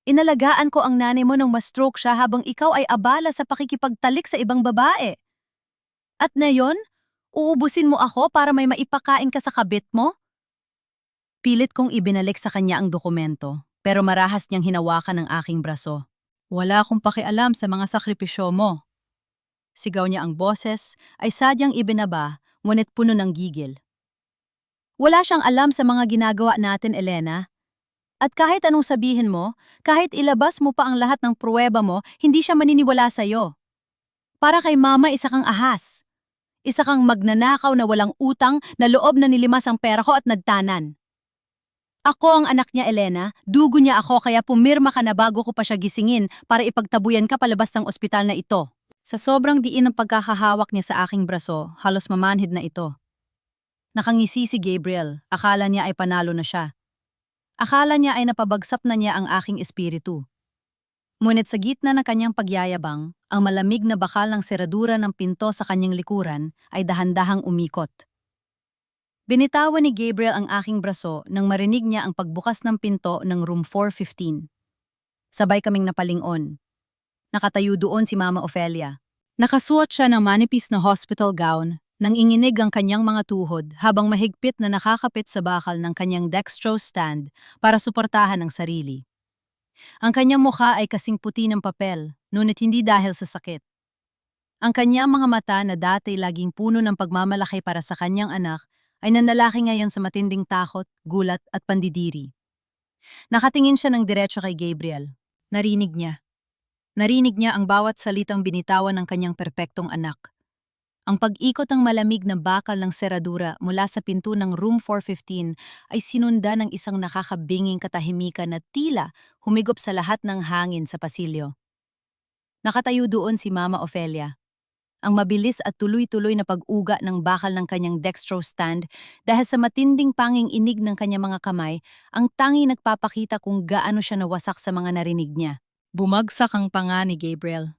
Inalagaan ko ang nanay mo nang ma-stroke siya habang ikaw ay abala sa pakikipagtalik sa ibang babae. At ngayon, uubusin mo ako para may maipakain ka sa kabit mo? Pilit kong ibinalik sa kanya ang dokumento, pero marahas niyang hinawakan ang aking braso. Wala akong pakialam sa mga sakripisyo mo. Sigaw niya ang boses, ay sadyang ibinaba, ngunit puno ng gigil. Wala siyang alam sa mga ginagawa natin, Elena. At kahit anong sabihin mo, kahit ilabas mo pa ang lahat ng pruweba mo, hindi siya maniniwala sa'yo. Para kay Mama, isa kang ahas. Isa kang magnanakaw na walang utang na loob na nilimas ang pera ko at nagtanan. Ako ang anak niya, Elena. Dugo niya ako kaya pumirma ka na bago ko pa siya gisingin para ipagtabuyan ka palabas ng ospital na ito. Sa sobrang diin ng pagkakahawak niya sa aking braso, halos mamanhid na ito. Nakangisi si Gabriel. Akala niya ay panalo na siya. Akala niya ay napabagsap na niya ang aking espiritu. Ngunit sa gitna ng kanyang pagyayabang, ang malamig na bakal ng seradura ng pinto sa kanyang likuran ay dahan-dahang umikot. Binitawan ni Gabriel ang aking braso nang marinig niya ang pagbukas ng pinto ng room 415. Sabay kaming napalingon. Nakatayo doon si Mama Ofelia. Nakasuot siya ng manipis na hospital gown, nang inginig ang kanyang mga tuhod habang mahigpit na nakakapit sa bakal ng kanyang dextrose stand para suportahan ang sarili. Ang kanyang mukha ay kasing puti ng papel, ngunit hindi dahil sa sakit. Ang kanyang mga mata na dati laging puno ng pagmamalaki para sa kanyang anak ay nanlalaki ngayon sa matinding takot, gulat at pandidiri. Nakatingin siya ng diretso kay Gabriel. Narinig niya. Narinig niya ang bawat salitang binitawan ng kanyang perpektong anak. Ang pag-ikot ng malamig na bakal ng seradura mula sa pinto ng room 415 ay sinunda ng isang nakakabinging katahimikan na tila humigop sa lahat ng hangin sa pasilyo. Nakatayo doon si Mama Ofelia. Ang mabilis at tuloy-tuloy na pag-uga ng bakal ng kanyang dextrose stand dahil sa matinding panging inig ng kanyang mga kamay, ang tangi nagpapakita kung gaano siya nawasak sa mga narinig niya. Bumagsak ang panga ni Gabriel.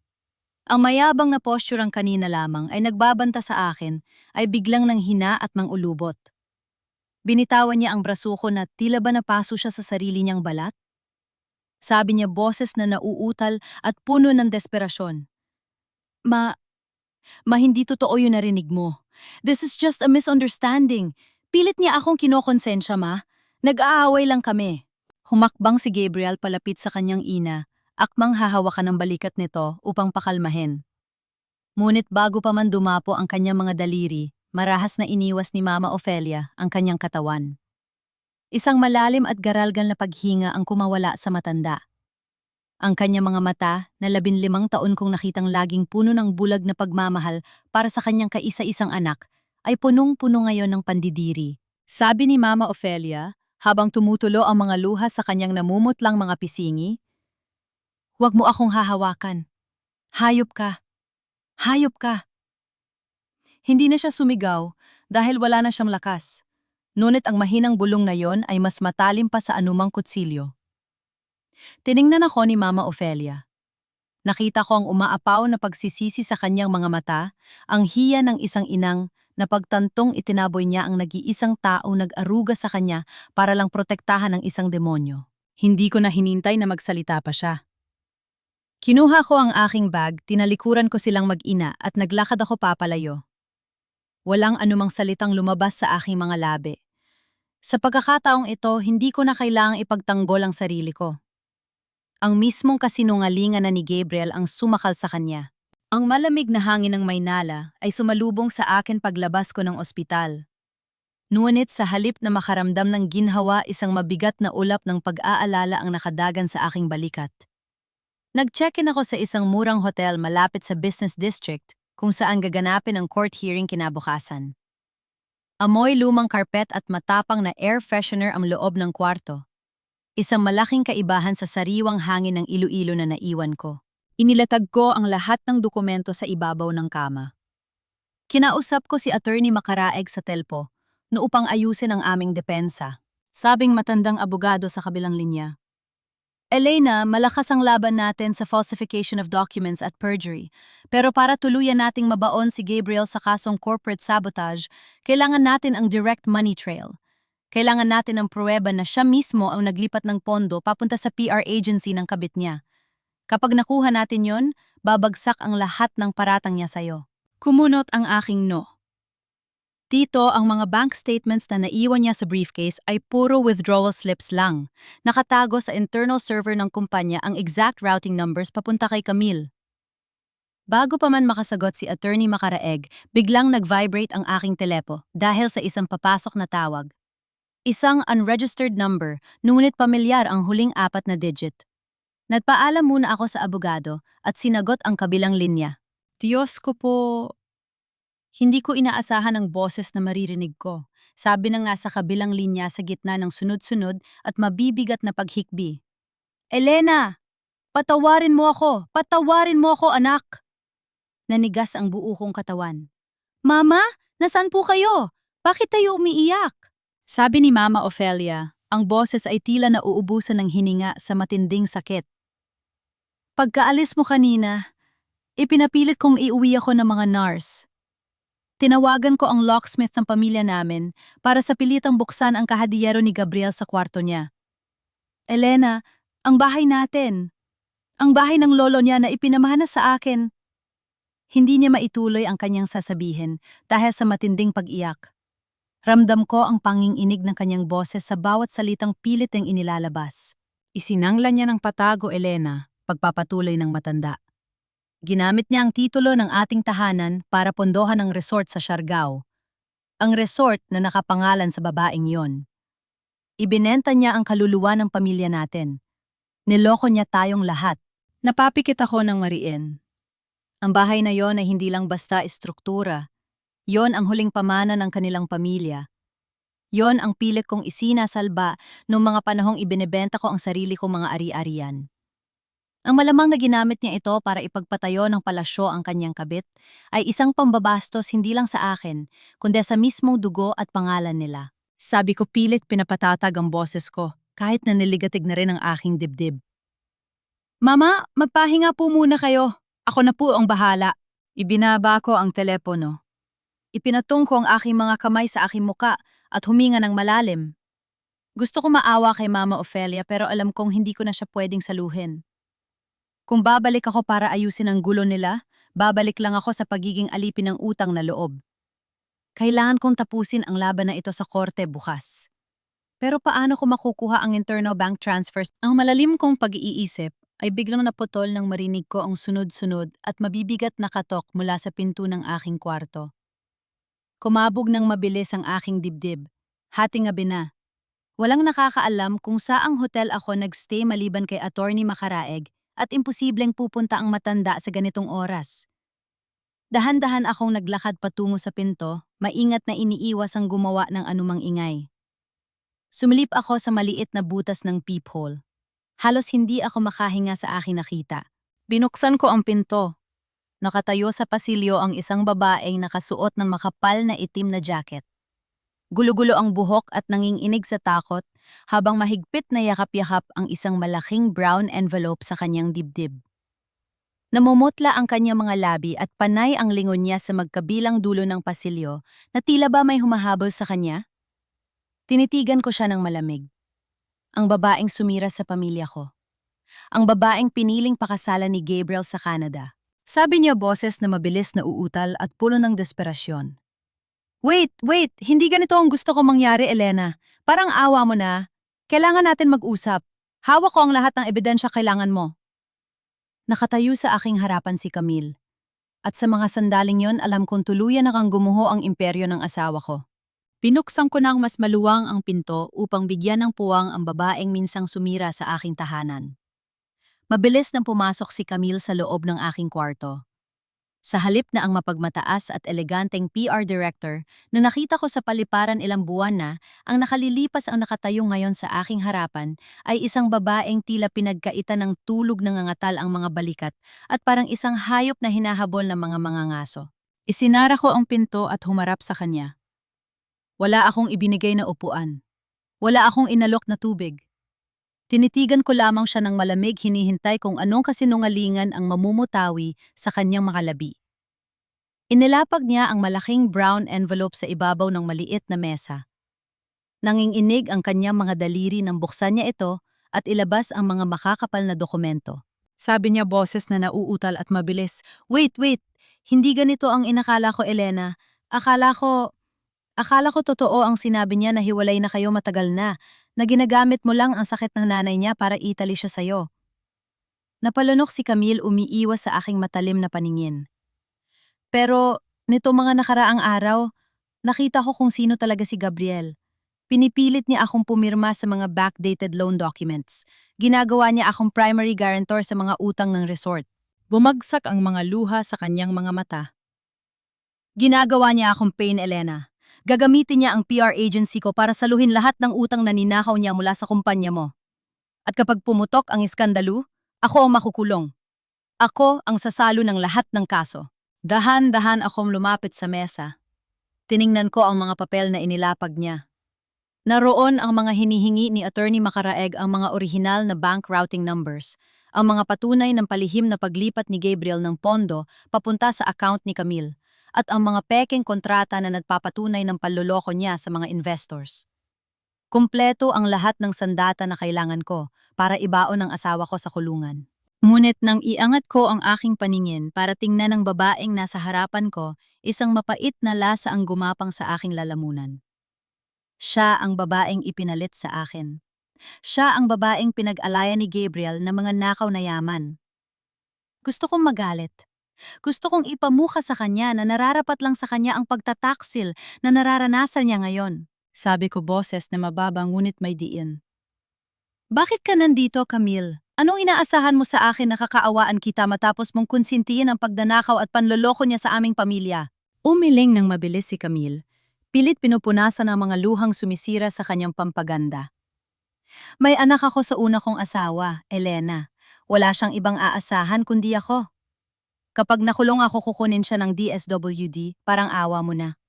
Ang mayabang na posturang kanina lamang ay nagbabanta sa akin ay biglang nanghina at mangulubot. Binitawan niya ang braso ko na tila ba napaso siya sa sarili niyang balat? Sabi niya boses na nauutal at puno ng desperasyon. Hindi totoo yung narinig mo. This is just a misunderstanding. Pilit niya akong kinokonsensya, Ma. Nag-aaway lang kami. Humakbang si Gabriel palapit sa kanyang ina, akmang hahawakan ng balikat nito upang pakalmahin. Ngunit bago pa man dumapo ang kanyang mga daliri, marahas na iniwas ni Mama Ofelia ang kanyang katawan. Isang malalim at garalgal na paghinga ang kumawala sa matanda. Ang kanyang mga mata na 15 taon kong nakitang laging puno ng bulag na pagmamahal para sa kanyang kaisa-isang anak, ay punong-puno ngayon ng pandidiri. Sabi ni Mama Ofelia, habang tumutulo ang mga luha sa kanyang namumutlang mga pisingi, "Huwag mo akong hahawakan. Hayop ka. Hayop ka." Hindi na siya sumigaw dahil wala na siyang lakas. Ngunit ang mahinang bulong na yon ay mas matalim pa sa anumang kutsilyo. Tiningnan ako ni Mama Ofelia. Nakita ko ang umaapaw na pagsisisi sa kanyang mga mata, ang hiya ng isang inang na pagtantong itinaboy niya ang nag-iisang tao nag-aruga sa kanya para lang protektahan ng isang demonyo. Hindi ko na hinintay na magsalita pa siya. Kinuha ko ang aking bag, tinalikuran ko silang mag-ina at naglakad ako papalayo. Walang anumang salitang lumabas sa aking mga labi. Sa pagkakataong ito, hindi ko na kailangang ipagtanggol ang sarili ko. Ang mismong kasinungalingan na ni Gabriel ang sumakal sa kanya. Ang malamig na hangin ng Maynala ay sumalubong sa akin paglabas ko ng ospital. Ngunit sa halip na makaramdam ng ginhawa, isang mabigat na ulap ng pag-aalala ang nakadagan sa aking balikat. Nag-check-in ako sa isang murang hotel malapit sa business district kung saan gaganapin ang court hearing kinabukasan. Amoy lumang karpet at matapang na air freshener ang loob ng kwarto. Isang malaking kaibahan sa sariwang hangin ng Iloilo na naiwan ko. Inilatag ko ang lahat ng dokumento sa ibabaw ng kama. Kinausap ko si Attorney Macaraeg sa telpo no upang ayusin ang aming depensa. Sabing matandang abogado sa kabilang linya. Elena, malakas ang laban natin sa falsification of documents at perjury. Pero para tuluyan nating mabaon si Gabriel sa kasong corporate sabotage, kailangan natin ang direct money trail. Kailangan natin ng pruweba na siya mismo ang naglipat ng pondo papunta sa PR agency ng kabit niya. Kapag nakuha natin yon, babagsak ang lahat ng paratang niya sa'yo. Kumunot ang aking no. Dito, ang mga bank statements na naiwan niya sa briefcase ay puro withdrawal slips lang. Nakatago sa internal server ng kumpanya ang exact routing numbers papunta kay Camille. Bago pa man makasagot si Attorney Macaraeg, biglang nag-vibrate ang aking telepo dahil sa isang papasok na tawag. Isang unregistered number, ngunit pamilyar ang huling 4 na digit. Nagpaalam muna ako sa abogado at sinagot ang kabilang linya. Diyos ko po, hindi ko inaasahan ang boses na maririnig ko. Sabi na nga sa kabilang linya sa gitna ng sunod-sunod at mabibigat na paghikbi. Elena, patawarin mo ako! Patawarin mo ako, anak! Nanigas ang buo kong katawan. Mama, nasaan po kayo? Bakit tayo umiiyak? Sabi ni Mama Ofelia, ang boses ay tila nauubusan ng hininga sa matinding sakit. Pagkaalis mo kanina, ipinapilit kong iuwi ako ng mga nurse. Tinawagan ko ang locksmith ng pamilya namin para sa pilitang buksan ang kahadiyero ni Gabriel sa kwarto niya. Elena, ang bahay natin. Ang bahay ng lolo niya na ipinamana sa akin. Hindi niya maituloy ang kanyang sasabihin dahil sa matinding pag-iyak. Ramdam ko ang panginginig ng kanyang boses sa bawat salitang pilit niyang inilalabas. Isinangla niya ng patago, Elena, pagpapatuloy ng matanda. Ginamit niya ang titulo ng ating tahanan para pondohan ang resort sa Siargao. Ang resort na nakapangalan sa babaeng yon. Ibinenta niya ang kaluluwa ng pamilya natin. Niloko niya tayong lahat. Napapikit ako ng mariin. Ang bahay na yon ay hindi lang basta istruktura. Yon ang huling pamana ng kanilang pamilya. Yon ang pilit kong isinasalba noong mga panahong ibinebenta ko ang sarili kong mga ari-arian. Ang malamang na ginamit niya ito para ipagpatayo ng palasyo ang kanyang kabit ay isang pambabastos hindi lang sa akin, kundi sa mismong dugo at pangalan nila. Sabi ko pilit pinapatatag ang boses ko, kahit na niligatig na rin ang aking dibdib. Mama, magpahinga po muna kayo. Ako na po ang bahala. Ibinaba ko ang telepono. Ipinatong ko ang aking mga kamay sa aking muka at huminga ng malalim. Gusto ko maawa kay Mama Ofelia pero alam kong hindi ko na siya pwedeng saluhin. Kung babalik ako para ayusin ang gulo nila, babalik lang ako sa pagiging alipin ng utang na loob. Kailangan kong tapusin ang laban na ito sa korte bukas. Pero paano ko makukuha ang internal bank transfers? Ang malalim kong pag-iisip ay biglang naputol nang marinig ko ang sunod-sunod at mabibigat na katok mula sa pinto ng aking kwarto. Kumabog ng mabilis ang aking dibdib. Hating gabi na. Walang nakakaalam kung saang hotel ako nagstay maliban kay Attorney Macaraeg at imposibleng pupunta ang matanda sa ganitong oras. Dahan-dahan akong naglakad patungo sa pinto, maingat na iniiwas ang gumawa ng anumang ingay. Sumilip ako sa maliit na butas ng peephole. Halos hindi ako makahinga sa aking nakita. Binuksan ko ang pinto. Nakatayo sa pasilyo ang isang babaeng nakasuot ng makapal na itim na jacket. Gulo-gulo ang buhok at nanginginig sa takot habang mahigpit na yakap-yakap ang isang malaking brown envelope sa kanyang dibdib. Namumutla ang kanyang mga labi at panay ang lingon niya sa magkabilang dulo ng pasilyo na tila ba may humahabol sa kanya? Tinitigan ko siya ng malamig. Ang babaeng sumira sa pamilya ko. Ang babaeng piniling pakasalan ni Gabriel sa Canada. Sabi niya boses na mabilis na uutal at puno ng desperasyon. Wait! Hindi ganito ang gusto ko mangyari, Elena. Parang awa mo na. Kailangan natin mag-usap. Hawak ko ang lahat ng ebidensya kailangan mo. Nakatayo sa aking harapan si Camille. At sa mga sandaling yon, alam kong tuluyan na kang gumuho ang imperyo ng asawa ko. Pinuksan ko ng mas maluwang ang pinto upang bigyan ng puwang ang babaeng minsang sumira sa aking tahanan. Mabilis nang pumasok si Camille sa loob ng aking kwarto. Sa halip na ang mapagmataas at eleganteng PR director na nakita ko sa paliparan ilang buwan na, ang nakalilipas ang nakatayo ngayon sa aking harapan ay isang babaeng tila pinagkaitan ng tulog ng nangangatal ang mga balikat at parang isang hayop na hinahabol ng mga mangangaso. Isinara ko ang pinto at humarap sa kanya. Wala akong ibinigay na upuan. Wala akong inalok na tubig. Tinitigan ko lamang siya ng malamig, hinihintay kung anong kasinungalingan ang mamumutawi sa kanyang mga labi. Inilapag niya ang malaking brown envelope sa ibabaw ng maliit na mesa. Nanginginig ang kanyang mga daliri nang buksan niya ito at ilabas ang mga makakapal na dokumento. Sabi niya boses na nauutal at mabilis, "Wait, wait! Hindi ganito ang inakala ko, Elena. Akala ko totoo ang sinabi niya na hiwalay na kayo matagal na ginagamit mo lang ang sakit ng nanay niya para itali siya sa'yo." Napalunok si Camille, umiiwas sa aking matalim na paningin. Pero nito mga nakaraang araw, nakita ko kung sino talaga si Gabriel. Pinipilit niya akong pumirma sa mga backdated loan documents. Ginagawa niya akong primary guarantor sa mga utang ng resort. Bumagsak ang mga luha sa kanyang mga mata. Ginagawa niya akong pain, Elena. Gagamitin niya ang PR agency ko para saluhin lahat ng utang na ninakaw niya mula sa kumpanya mo. At kapag pumutok ang iskandalo, ako ang makukulong. Ako ang sasalo ng lahat ng kaso. Dahan-dahan akong lumapit sa mesa. Tiningnan ko ang mga papel na inilapag niya. Naroon ang mga hinihingi ni Attorney Macaraeg, ang mga orihinal na bank routing numbers, ang mga patunay ng palihim na paglipat ni Gabriel ng pondo papunta sa account ni Camille, at ang mga pekeng kontrata na nagpapatunay ng panloloko niya sa mga investors. Kumpleto ang lahat ng sandata na kailangan ko para ibaon ang asawa ko sa kulungan. Ngunit nang iangat ko ang aking paningin para tingnan ng babaeng nasa harapan ko, isang mapait na lasa ang gumapang sa aking lalamunan. Siya ang babaeng ipinalit sa akin. Siya ang babaeng pinag-alayan ni Gabriel na mga nakaw na yaman. Gusto kong magalit. Gusto kong ipamuka sa kanya na nararapat lang sa kanya ang pagtataksil na nararanasan niya ngayon. Sabi ko boses na mababa ngunit may diin. Bakit ka nandito, Camille? Anong inaasahan mo sa akin na kakaawaan kita matapos mong konsintihin ang pagdanakaw at panloloko niya sa aming pamilya? Umiling ng mabilis si Camille. Pilit pinupunasan ang mga luhang sumisira sa kanyang pampaganda. May anak ako sa una kong asawa, Elena. Wala siyang ibang aasahan kundi ako. Kapag nakulong ako, kukunin siya ng DSWD, parang awa mo na.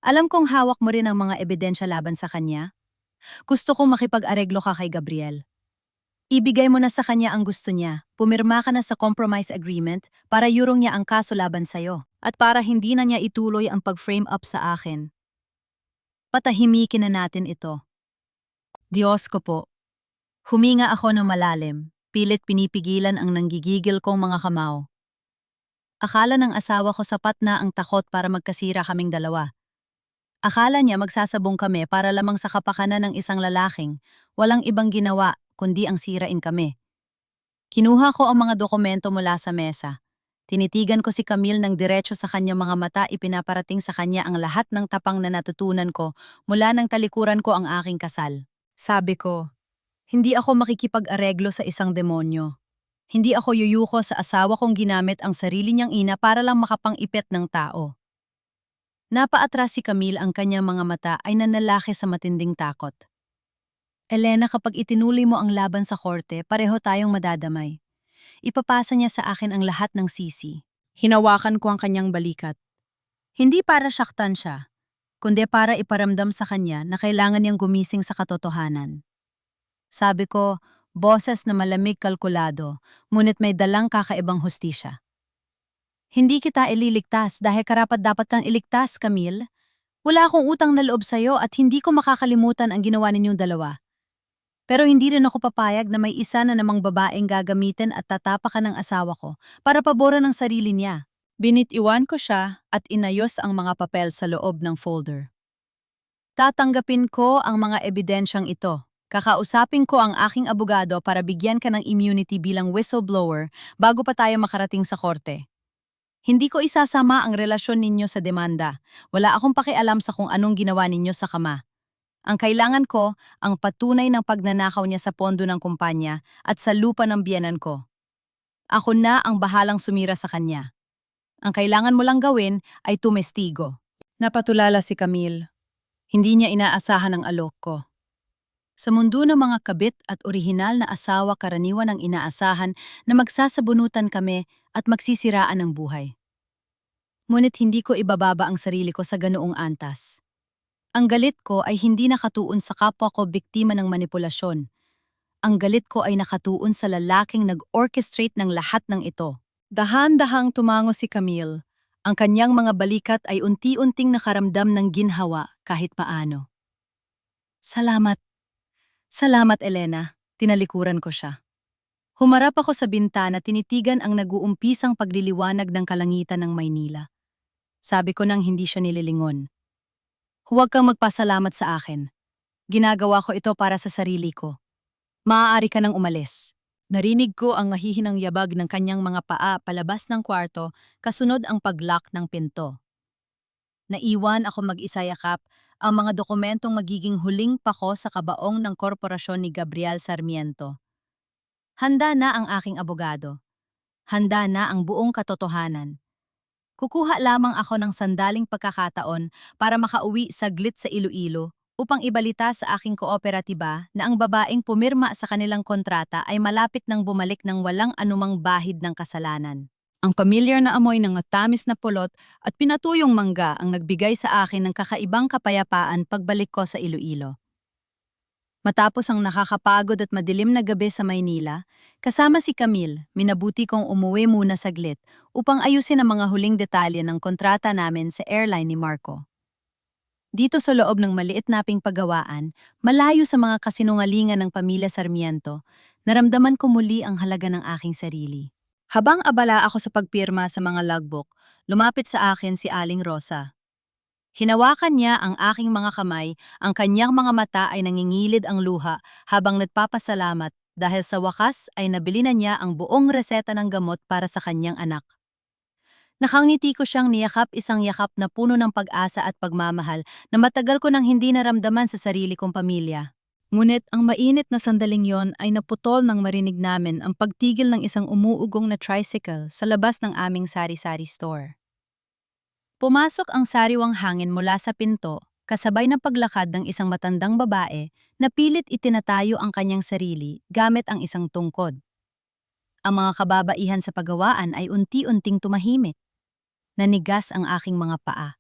Alam kong hawak mo rin ang mga ebidensya laban sa kanya. Gusto kong makipag-areglo ka kay Gabriel. Ibigay mo na sa kanya ang gusto niya. Pumirma ka na sa compromise agreement para yurong niya ang kaso laban sa'yo. At para hindi na niya ituloy ang pag-frame up sa akin. Patahimikin na natin ito. Diyos ko po. Huminga ako ng malalim, pilit pinipigilan ang nanggigigil kong mga kamao. Akala ng asawa ko sapat na ang takot para magkasira kaming dalawa. Akala niya magsasabong kami para lamang sa kapakanan ng isang lalaking, walang ibang ginawa kundi ang sirain kami. Kinuha ko ang mga dokumento mula sa mesa. Tinitigan ko si Camille ng diretso sa kanyang mga mata, ipinaparating sa kanya ang lahat ng tapang na natutunan ko mula nang talikuran ko ang aking kasal. Sabi ko, hindi ako makikipag-areglo sa isang demonyo. Hindi ako yuyuko sa asawa kong ginamit ang sarili niyang ina para lang makapang-ipit ng tao. Napaatras si Camille, ang kanyang mga mata ay nanlalaki sa matinding takot. Elena, kapag itinuloy mo ang laban sa korte, pareho tayong madadamay. Ipapasa niya sa akin ang lahat ng sisi. Hinawakan ko ang kanyang balikat. Hindi para saktan siya, kundi para iparamdam sa kanya na kailangan niyang gumising sa katotohanan. Sabi ko, boses na malamig, kalkulado, ngunit may dalang kakaibang hustisya. Hindi kita ililigtas dahil karapat-dapat kang iligtas, Camille. Wala akong utang na loob sa'yo at hindi ko makakalimutan ang ginawa ninyong dalawa. Pero hindi rin ako papayag na may isa na namang babaeng gagamitin at tatapakan ng asawa ko para paboran ng sarili niya. Binitiwan ko siya at inayos ang mga papel sa loob ng folder. Tatanggapin ko ang mga ebidensyang ito. Kakausapin ko ang aking abogado para bigyan ka ng immunity bilang whistleblower bago pa tayo makarating sa korte. Hindi ko isasama ang relasyon ninyo sa demanda. Wala akong pakialam sa kung anong ginawa ninyo sa kama. Ang kailangan ko, ang patunay ng pagnanakaw niya sa pondo ng kumpanya at sa lupa ng biyenan ko. Ako na ang bahalang sumira sa kanya. Ang kailangan mo lang gawin ay tumestigo. Napatulala si Camille. Hindi niya inaasahan ang alok ko. Sa mundo ng mga kabit at orihinal na asawa, karaniwan ang inaasahan na magsasabunutan kami at magsisiraan ng buhay. Ngunit hindi ko ibababa ang sarili ko sa ganoong antas. Ang galit ko ay hindi nakatuon sa kapwa ko biktima ng manipulasyon. Ang galit ko ay nakatuon sa lalaking nag-orchestrate ng lahat ng ito. Dahan-dahang tumango si Camille. Ang kanyang mga balikat ay unti-unting nakaramdam ng ginhawa kahit paano. Salamat. Salamat, Elena. Tinalikuran ko siya. Humarap ako sa bintana, tinitigan ang nag-uumpisang pagliliwanag ng kalangitan ng Maynila. Sabi ko nang hindi siya nililingon. Huwag kang magpasalamat sa akin. Ginagawa ko ito para sa sarili ko. Maaari ka nang umalis. Narinig ko ang nahihinang yabag ng kanyang mga paa palabas ng kwarto, kasunod ang pag-lock ng pinto. Naiwan ako mag-isa yakap ang mga dokumentong magiging huling pako sa kabaong ng korporasyon ni Gabriel Sarmiento. Handa na ang aking abogado. Handa na ang buong katotohanan. Kukuha lamang ako ng sandaling pagkakataon para makauwi saglit sa Iloilo upang ibalita sa aking kooperatiba na ang babaeng pumirma sa kanilang kontrata ay malapit nang bumalik ng walang anumang bahid ng kasalanan. Ang pamilyar na amoy ng matamis na pulot at pinatuyong mangga ang nagbigay sa akin ng kakaibang kapayapaan pagbalik ko sa Iloilo. Matapos ang nakakapagod at madilim na gabi sa Maynila, kasama si Camille, minabuti kong umuwi muna saglit upang ayusin ang mga huling detalye ng kontrata namin sa airline ni Marco. Dito sa loob ng maliit naping paggawaan, malayo sa mga kasinungalingan ng pamilya Sarmiento, naramdaman ko muli ang halaga ng aking sarili. Habang abala ako sa pagpirma sa mga logbook, lumapit sa akin si Aling Rosa. Hinawakan niya ang aking mga kamay, ang kanyang mga mata ay nangingilid ang luha habang nagpapasalamat dahil sa wakas ay nabili na niya ang buong reseta ng gamot para sa kanyang anak. Nakangiti ko siyang niyakap, isang yakap na puno ng pag-asa at pagmamahal na matagal ko nang hindi naramdaman sa sarili kong pamilya. Ngunit ang mainit na sandaling yon ay naputol nang marinig namin ang pagtigil ng isang umuugong na tricycle sa labas ng aming sari-sari store. Pumasok ang sariwang hangin mula sa pinto, kasabay ng paglakad ng isang matandang babae na pilit itinatayo ang kanyang sarili gamit ang isang tungkod. Ang mga kababaihan sa pagawaan ay unti-unting tumahimik. Nanigas ang aking mga paa.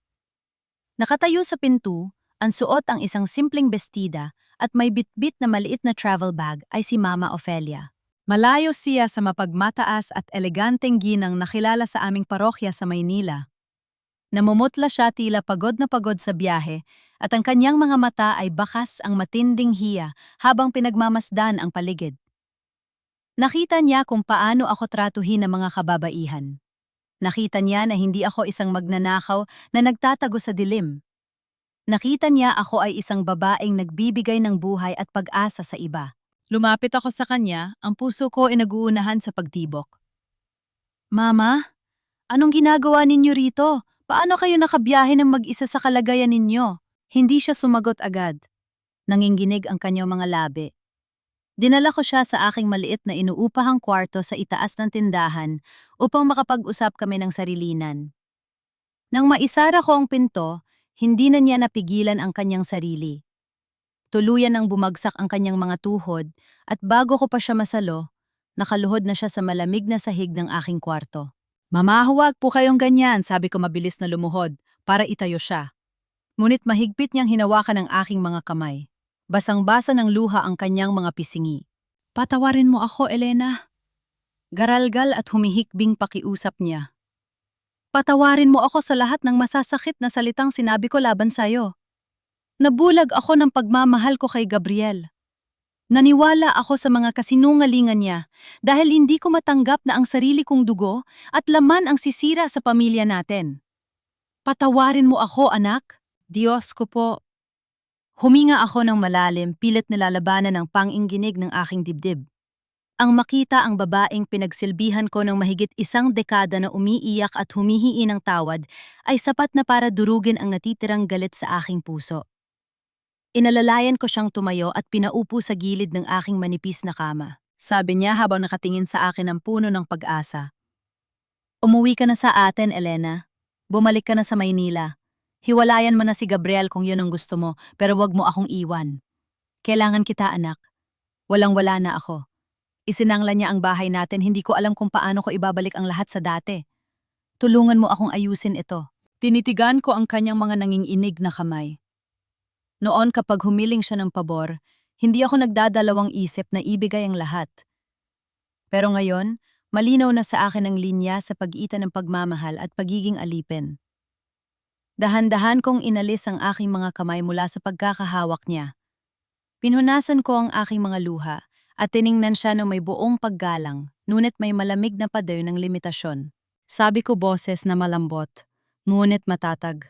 Nakatayo sa pinto, ang suot ang isang simpleng bestida at may bitbit na maliit na travel bag ay si Mama Ofelia. Malayo siya sa mapagmataas at eleganteng ginang nakilala sa aming parokya sa Maynila. Namumutla siya, tila pagod na pagod sa biyahe at ang kanyang mga mata ay bakas ang matinding hiya habang pinagmamasdan ang paligid. Nakita niya kung paano ako tratuhin ng mga kababaihan. Nakita niya na hindi ako isang magnanakaw na nagtatago sa dilim. Nakita niya ako ay isang babaeng nagbibigay ng buhay at pag-asa sa iba. Lumapit ako sa kanya, ang puso ko ay naguunahan sa pagtibok. Mama, anong ginagawa ninyo rito? Paano kayo nakabiyahe ng mag-isa sa kalagayan ninyo? Hindi siya sumagot agad. Nanginginig ang kanyang mga labi. Dinala ko siya sa aking maliit na inuupahang kwarto sa itaas ng tindahan upang makapag-usap kami ng sarilinan. Nang maisara ko ang pinto, hindi na niya napigilan ang kanyang sarili. Tuluyan nang bumagsak ang kanyang mga tuhod at bago ko pa siya masalo, nakaluhod na siya sa malamig na sahig ng aking kwarto. Mama, huwag po kayong ganyan, sabi ko mabilis na lumuhod para itayo siya. Ngunit mahigpit niyang hinawakan ang aking mga kamay. Basang-basa ng luha ang kanyang mga pisingi. Patawarin mo ako, Elena. Garalgal at humihikbing pakiusap niya. Patawarin mo ako sa lahat ng masasakit na salitang sinabi ko laban sa'yo. Nabulag ako ng pagmamahal ko kay Gabriel. Naniwala ako sa mga kasinungalingan niya dahil hindi ko matanggap na ang sarili kong dugo at laman ang sisira sa pamilya natin. Patawarin mo ako, anak. Diyos ko po. Huminga ako ng malalim, pilit nilalabanan ng pang-ingginig ng aking dibdib. Ang makita ang babaeng pinagsilbihan ko ng mahigit 1 dekada na umiiyak at humihingi ng tawad ay sapat na para durugin ang natitirang galit sa aking puso. Inalalayan ko siyang tumayo at pinaupo sa gilid ng aking manipis na kama. Sabi niya habang nakatingin sa akin ng puno ng pag-asa. Umuwi ka na sa atin, Elena. Bumalik ka na sa Maynila. Hiwalayan mo na si Gabriel kung yun ang gusto mo, pero wag mo akong iwan. Kailangan kita, anak. Walang-wala na ako. Isinangla niya ang bahay natin, hindi ko alam kung paano ko ibabalik ang lahat sa dati. Tulungan mo akong ayusin ito. Tinitigan ko ang kanyang mga nanginginig na kamay. Noon kapag humiling siya ng pabor, hindi ako nagdadalawang isip na ibigay ang lahat. Pero ngayon, malinaw na sa akin ang linya sa pagitan ng pagmamahal at pagiging alipin. Dahan-dahan kong inalis ang aking mga kamay mula sa pagkakahawak niya. Pinunasan ko ang aking mga luha at tiningnan siya na may buong paggalang, ngunit may malamig na pader ng limitasyon. Sabi ko boses na malambot, ngunit matatag.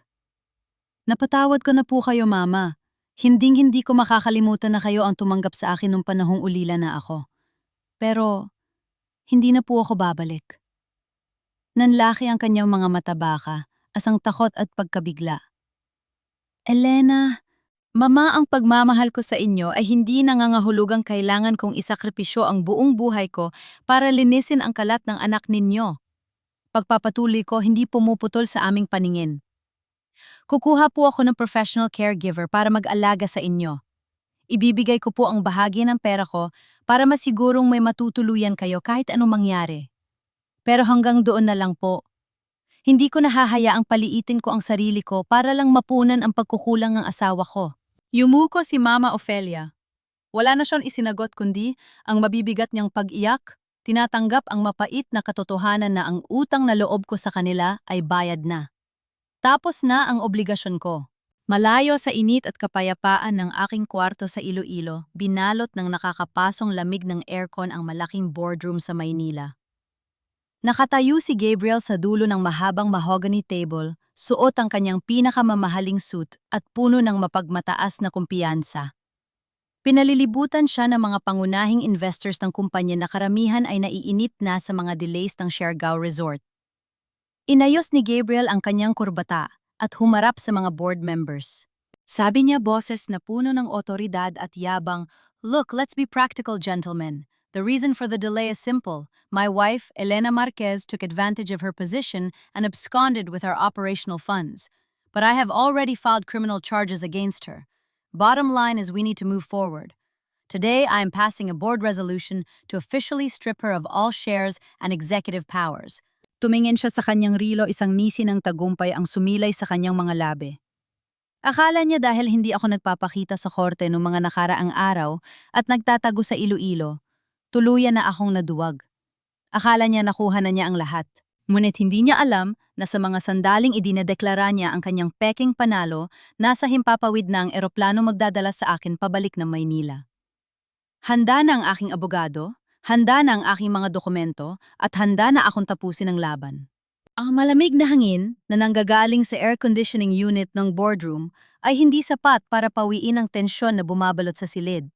Napatawad ko na po kayo, Mama. Hinding-hindi ko makakalimutan na kayo ang tumanggap sa akin nung panahong ulila na ako. Pero, hindi na po ako babalik. Nanlaki ang kanyang mga mata baka, asang takot at pagkabigla. Elena, Mama, ang pagmamahal ko sa inyo ay hindi nangangahulugang kailangan kong isakripisyo ang buong buhay ko para linisin ang kalat ng anak ninyo. Pagpapatuloy ko hindi pumuputol sa aming paningin. Kukuha po ako ng professional caregiver para mag-alaga sa inyo. Ibibigay ko po ang bahagi ng pera ko para masigurong may matutuluyan kayo kahit anong mangyari. Pero hanggang doon na lang po. Hindi ko nahahayaang paliitin ko ang sarili ko para lang mapunan ang pagkukulang ng asawa ko. Yumuko si Mama Ofelia. Wala na siyang isinagot kundi ang mabibigat niyang pag-iyak, tinatanggap ang mapait na katotohanan na ang utang na loob ko sa kanila ay bayad na. Tapos na ang obligasyon ko. Malayo sa init at kapayapaan ng aking kwarto sa Iloilo, binalot ng nakakapasong lamig ng aircon ang malaking boardroom sa Maynila. Nakatayo si Gabriel sa dulo ng mahabang mahogany table, suot ang kanyang pinakamamahaling suit at puno ng mapagmataas na kumpiyansa. Pinalilibutan siya ng mga pangunahing investors ng kumpanya na karamihan ay naiinip na sa mga delays ng Siargao Resort. Inayos ni Gabriel ang kanyang kurbata at humarap sa mga board members. Sabi niya boses na puno ng otoridad at yabang, "Look, let's be practical, gentlemen. The reason for the delay is simple. My wife, Elena Marquez, took advantage of her position and absconded with our operational funds. But I have already filed criminal charges against her. Bottom line is we need to move forward. Today, I am passing a board resolution to officially strip her of all shares and executive powers." Tumingin siya sa kanyang rilo, isang nisi ng tagumpay ang sumilay sa kanyang mga labi. Akala niya dahil hindi ako nagpapakita sa korte noong mga nakaraang araw at nagtatago sa Iloilo, tuluyan na akong naduwag. Akala niya nakuha na niya ang lahat. Ngunit hindi niya alam na sa mga sandaling idinedeklara niya ang kanyang peking panalo, nasa himpapawid na ang eroplano magdadala sa akin pabalik ng Maynila. Handa na ang aking abogado, handa na ang aking mga dokumento, at handa na akong tapusin ang laban. Ang malamig na hangin na nanggagaling sa air conditioning unit ng boardroom ay hindi sapat para pawiin ang tensyon na bumabalot sa silid.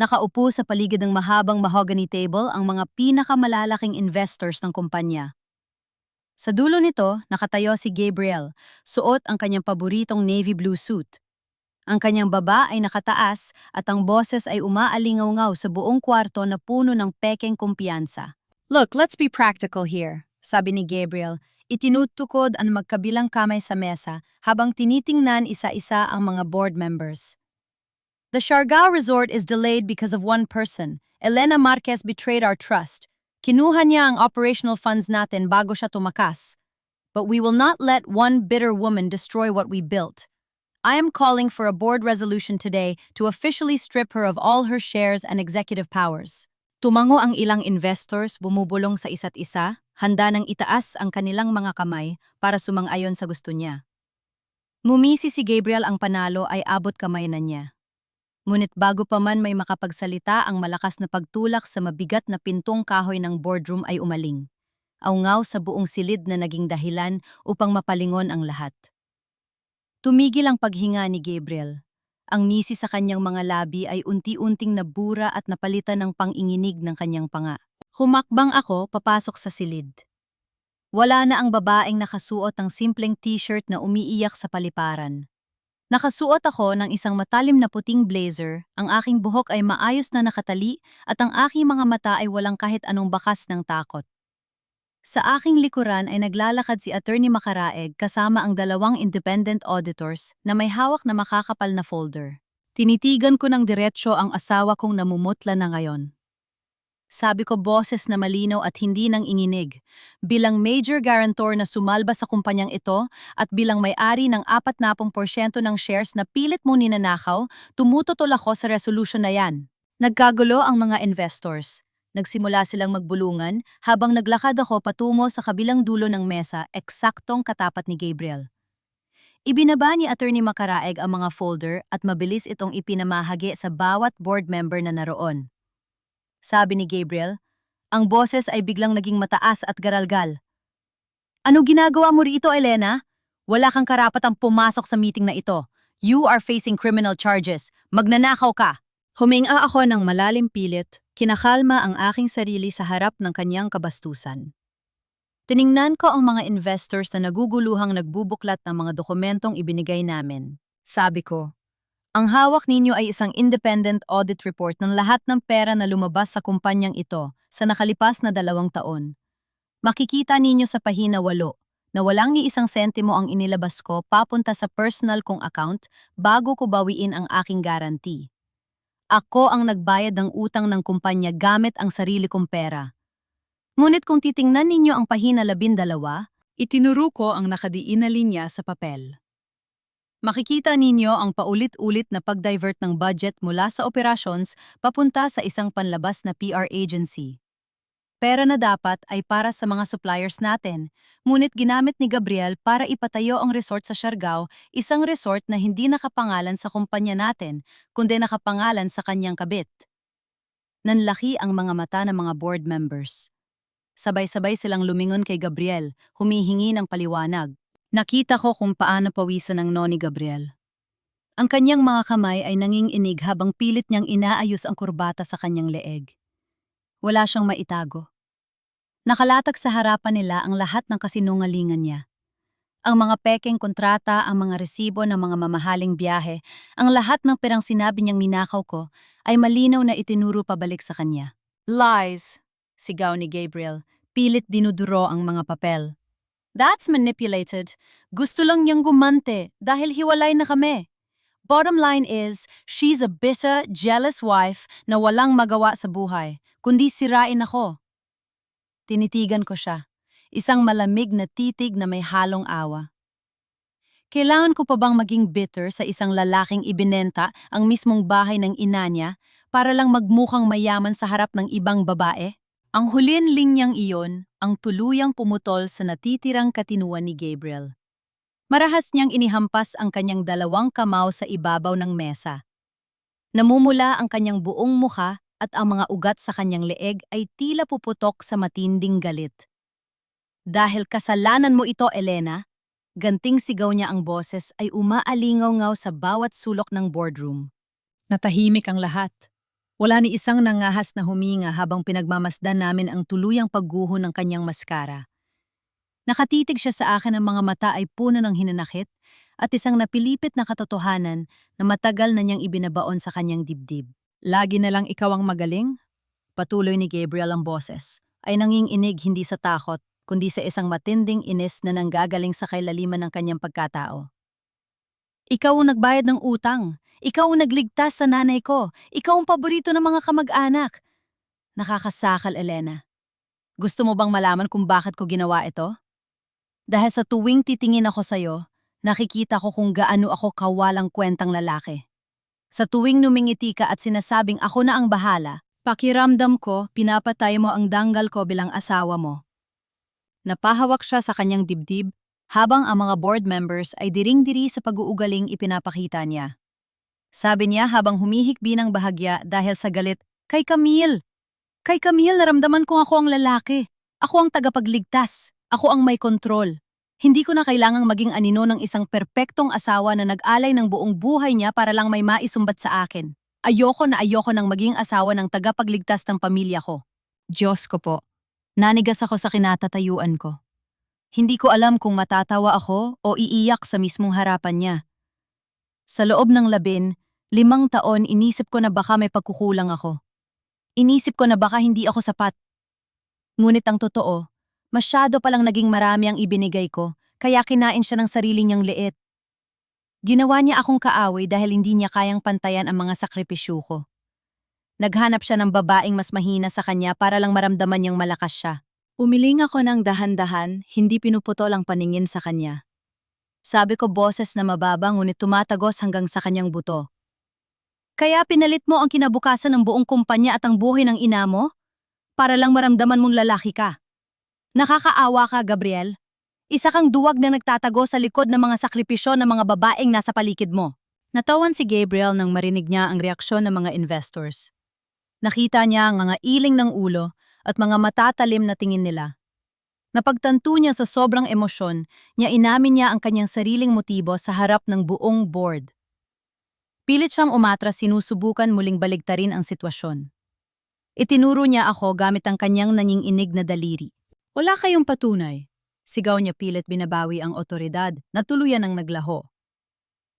Nakaupo sa paligid ng mahabang mahogany table ang mga pinakamalalaking investors ng kumpanya. Sa dulo nito, nakatayo si Gabriel, suot ang kanyang paboritong navy blue suit. Ang kanyang baba ay nakataas at ang boses ay umaalingaw-ngaw sa buong kwarto na puno ng pekeng kumpiyansa. "Look, let's be practical here," sabi ni Gabriel. Itinutukod ang magkabilang kamay sa mesa habang tinitingnan isa-isa ang mga board members. "The Siargao Resort is delayed because of one person. Elena Marquez betrayed our trust. Kinuha niya ang operational funds natin bago siya tumakas. But we will not let one bitter woman destroy what we built. I am calling for a board resolution today to officially strip her of all her shares and executive powers." Tumango ang ilang investors, bumubulong sa isa't isa, handa nang itaas ang kanilang mga kamay para sumang-ayon sa gusto niya. Ngumisi si Gabriel, ang panalo ay abot kamay na niya. Ngunit bago pa man may makapagsalita, ang malakas na pagtulak sa mabigat na pintong kahoy ng boardroom ay umaling. Aungaw sa buong silid na naging dahilan upang mapalingon ang lahat. Tumigil ang paghinga ni Gabriel. Ang ngisi sa kanyang mga labi ay unti-unting nabura at napalitan ng panginginig ng kanyang panga. Humakbang ako papasok sa silid. Wala na ang babaeng nakasuot ng simpleng t-shirt na umiiyak sa paliparan. Nakasuot ako ng isang matalim na puting blazer, ang aking buhok ay maayos na nakatali at ang aking mga mata ay walang kahit anong bakas ng takot. Sa aking likuran ay naglalakad si Attorney Macaraeg kasama ang dalawang independent auditors na may hawak na makakapal na folder. Tinitigan ko ng diretsyo ang asawa kong namumutla na ngayon. Sabi ko boses na malinaw at hindi nang inginig. Bilang major guarantor na sumalba sa kumpanyang ito at bilang may-ari ng 40% ng shares na pilit mo ninanakaw, tumututol ako sa resolution na yan. Nagkagulo ang mga investors. Nagsimula silang magbulungan habang naglakad ako patungo sa kabilang dulo ng mesa, eksaktong katapat ni Gabriel. Ibinaba ni Attorney Macaraeg ang mga folder at mabilis itong ipinamahagi sa bawat board member na naroon. Sabi ni Gabriel, ang boses ay biglang naging mataas at garalgal. Ano ginagawa mo rito, Elena? Wala kang karapatang pumasok sa meeting na ito. You are facing criminal charges. Magnanakaw ka. Huminga ako ng malalim pilit, kinakalma ang aking sarili sa harap ng kanyang kabastusan. Tiningnan ko ang mga investors na naguguluhang nagbubuklat ng mga dokumentong ibinigay namin. Sabi ko, ang hawak ninyo ay isang independent audit report ng lahat ng pera na lumabas sa kumpanyang ito sa nakalipas na 2 taon. Makikita ninyo sa pahina 8 na walang ni isang sentimo ang inilabas ko papunta sa personal kong account bago ko bawiin ang aking guarantee. Ako ang nagbayad ng utang ng kumpanya gamit ang sarili kong pera. Ngunit kung titingnan ninyo ang pahina 12, itinuro ko ang nakadiin na linya sa papel. Makikita ninyo ang paulit-ulit na pag-divert ng budget mula sa operations papunta sa isang panlabas na PR agency. Pera na dapat ay para sa mga suppliers natin, ngunit ginamit ni Gabriel para ipatayo ang resort sa Siargao, isang resort na hindi nakapangalan sa kumpanya natin, kundi nakapangalan sa kanyang kabit. Nanlaki ang mga mata ng mga board members. Sabay-sabay silang lumingon kay Gabriel, humihingi ng paliwanag. Nakita ko kung paano pawisan ng noni Gabriel. Ang kanyang mga kamay ay nanginginig habang pilit niyang inaayos ang kurbata sa kanyang leeg. Wala siyang maitago. Nakalatag sa harapan nila ang lahat ng kasinungalingan niya. Ang mga pekeng kontrata, ang mga resibo ng mga mamahaling biyahe, ang lahat ng perang sinabi niyang ninakaw ko ay malinaw na itinuro pabalik sa kanya. Lies! Sigaw ni Gabriel. Pilit dinuduro ang mga papel. That's manipulated. Gusto lang niyang gumante dahil hiwalay na kami. Bottom line is, she's a bitter, jealous wife na walang magawa sa buhay, kundi sirain ako. Tinitigan ko siya, isang malamig na titig na may halong awa. Kailangan ko pa bang maging bitter sa isang lalaking ibinenta ang mismong bahay ng ina niya para lang magmukhang mayaman sa harap ng ibang babae? Ang hulin linyang iyon ang tuluyang pumutol sa natitirang katinuan ni Gabriel. Marahas niyang inihampas ang kanyang 2 kamao sa ibabaw ng mesa. Namumula ang kanyang buong mukha at ang mga ugat sa kanyang leeg ay tila puputok sa matinding galit. Dahil kasalanan mo ito, Elena, ganting sigaw niya ang boses ay umaalingaw-ngaw sa bawat sulok ng boardroom. Natahimik ang lahat. Wala ni isang nangahas na huminga habang pinagmamasdan namin ang tuluyang pagguho ng kanyang maskara. Nakatitig siya sa akin, ang mga mata ay puno ng hinanakit at isang napilipit na katotohanan na matagal na niyang ibinabaon sa kanyang dibdib. Lagi na lang ikaw ang magaling? Patuloy ni Gabriel ang boses, ay nanginginig hindi sa takot, kundi sa isang matinding inis na nanggagaling sa kailaliman ng kanyang pagkatao. Ikaw ang nagbayad ng utang. Ikaw ang nagligtas sa nanay ko. Ikaw ang paborito ng mga kamag-anak. Nakakasakal, Elena. Gusto mo bang malaman kung bakit ko ginawa ito? Dahil sa tuwing titingin ako sa'yo, nakikita ko kung gaano ako kawalang kwentang lalaki. Sa tuwing numingiti ka at sinasabing ako na ang bahala, pakiramdam ko pinapatay mo ang danggal ko bilang asawa mo. Napahawak siya sa kanyang dibdib habang ang mga board members ay diring-diri sa pag-uugaling ipinapakita niya. Sabi niya habang humihikbi ng bahagya dahil sa galit, Kay Camille! Kay Camille, naramdaman ko ako ang lalaki. Ako ang tagapagligtas. Ako ang may kontrol. Hindi ko na kailangang maging anino ng isang perpektong asawa na nag-alay ng buong buhay niya para lang may maisumbat sa akin. Ayoko na ayoko ng maging asawa ng tagapagligtas ng pamilya ko. Diyos ko po, nanigas ako sa kinatatayuan ko. Hindi ko alam kung matatawa ako o iiyak sa mismong harapan niya. Sa loob ng 15 taon, inisip ko na baka may pagkukulang ako. Inisip ko na baka hindi ako sapat. Ngunit ang totoo, masyado palang naging marami ang ibinigay ko, kaya kinain siya ng sarili niyang liit. Ginawa niya akong kaaway dahil hindi niya kayang pantayan ang mga sakripisyo ko. Naghanap siya ng babaeng mas mahina sa kanya para lang maramdaman niyang malakas siya. Umiling ako ng dahan-dahan, hindi pinuputol ang paningin sa kanya. Sabi ko boses na mababa ngunit tumatagos hanggang sa kanyang buto. Kaya pinalit mo ang kinabukasan ng buong kumpanya at ang buhay ng ina mo? Para lang maramdaman mong lalaki ka. Nakakaawa ka, Gabriel. Isa kang duwag na nagtatago sa likod ng mga sakripisyo ng mga babaeng nasa paligid mo. Natawan si Gabriel nang marinig niya ang reaksyon ng mga investors. Nakita niya ang mga iling ng ulo at mga matatalim na tingin nila. Napagtanto niya sa sobrang emosyon, niya inamin niya ang kanyang sariling motibo sa harap ng buong board. Pilit siyang umatras, sinusubukan muling baligtarin ang sitwasyon. Itinuro niya ako gamit ang kanyang nanginginig na daliri. Wala kayong patunay. Sigaw niya pilit binabawi ang otoridad na tuluyan ang naglaho.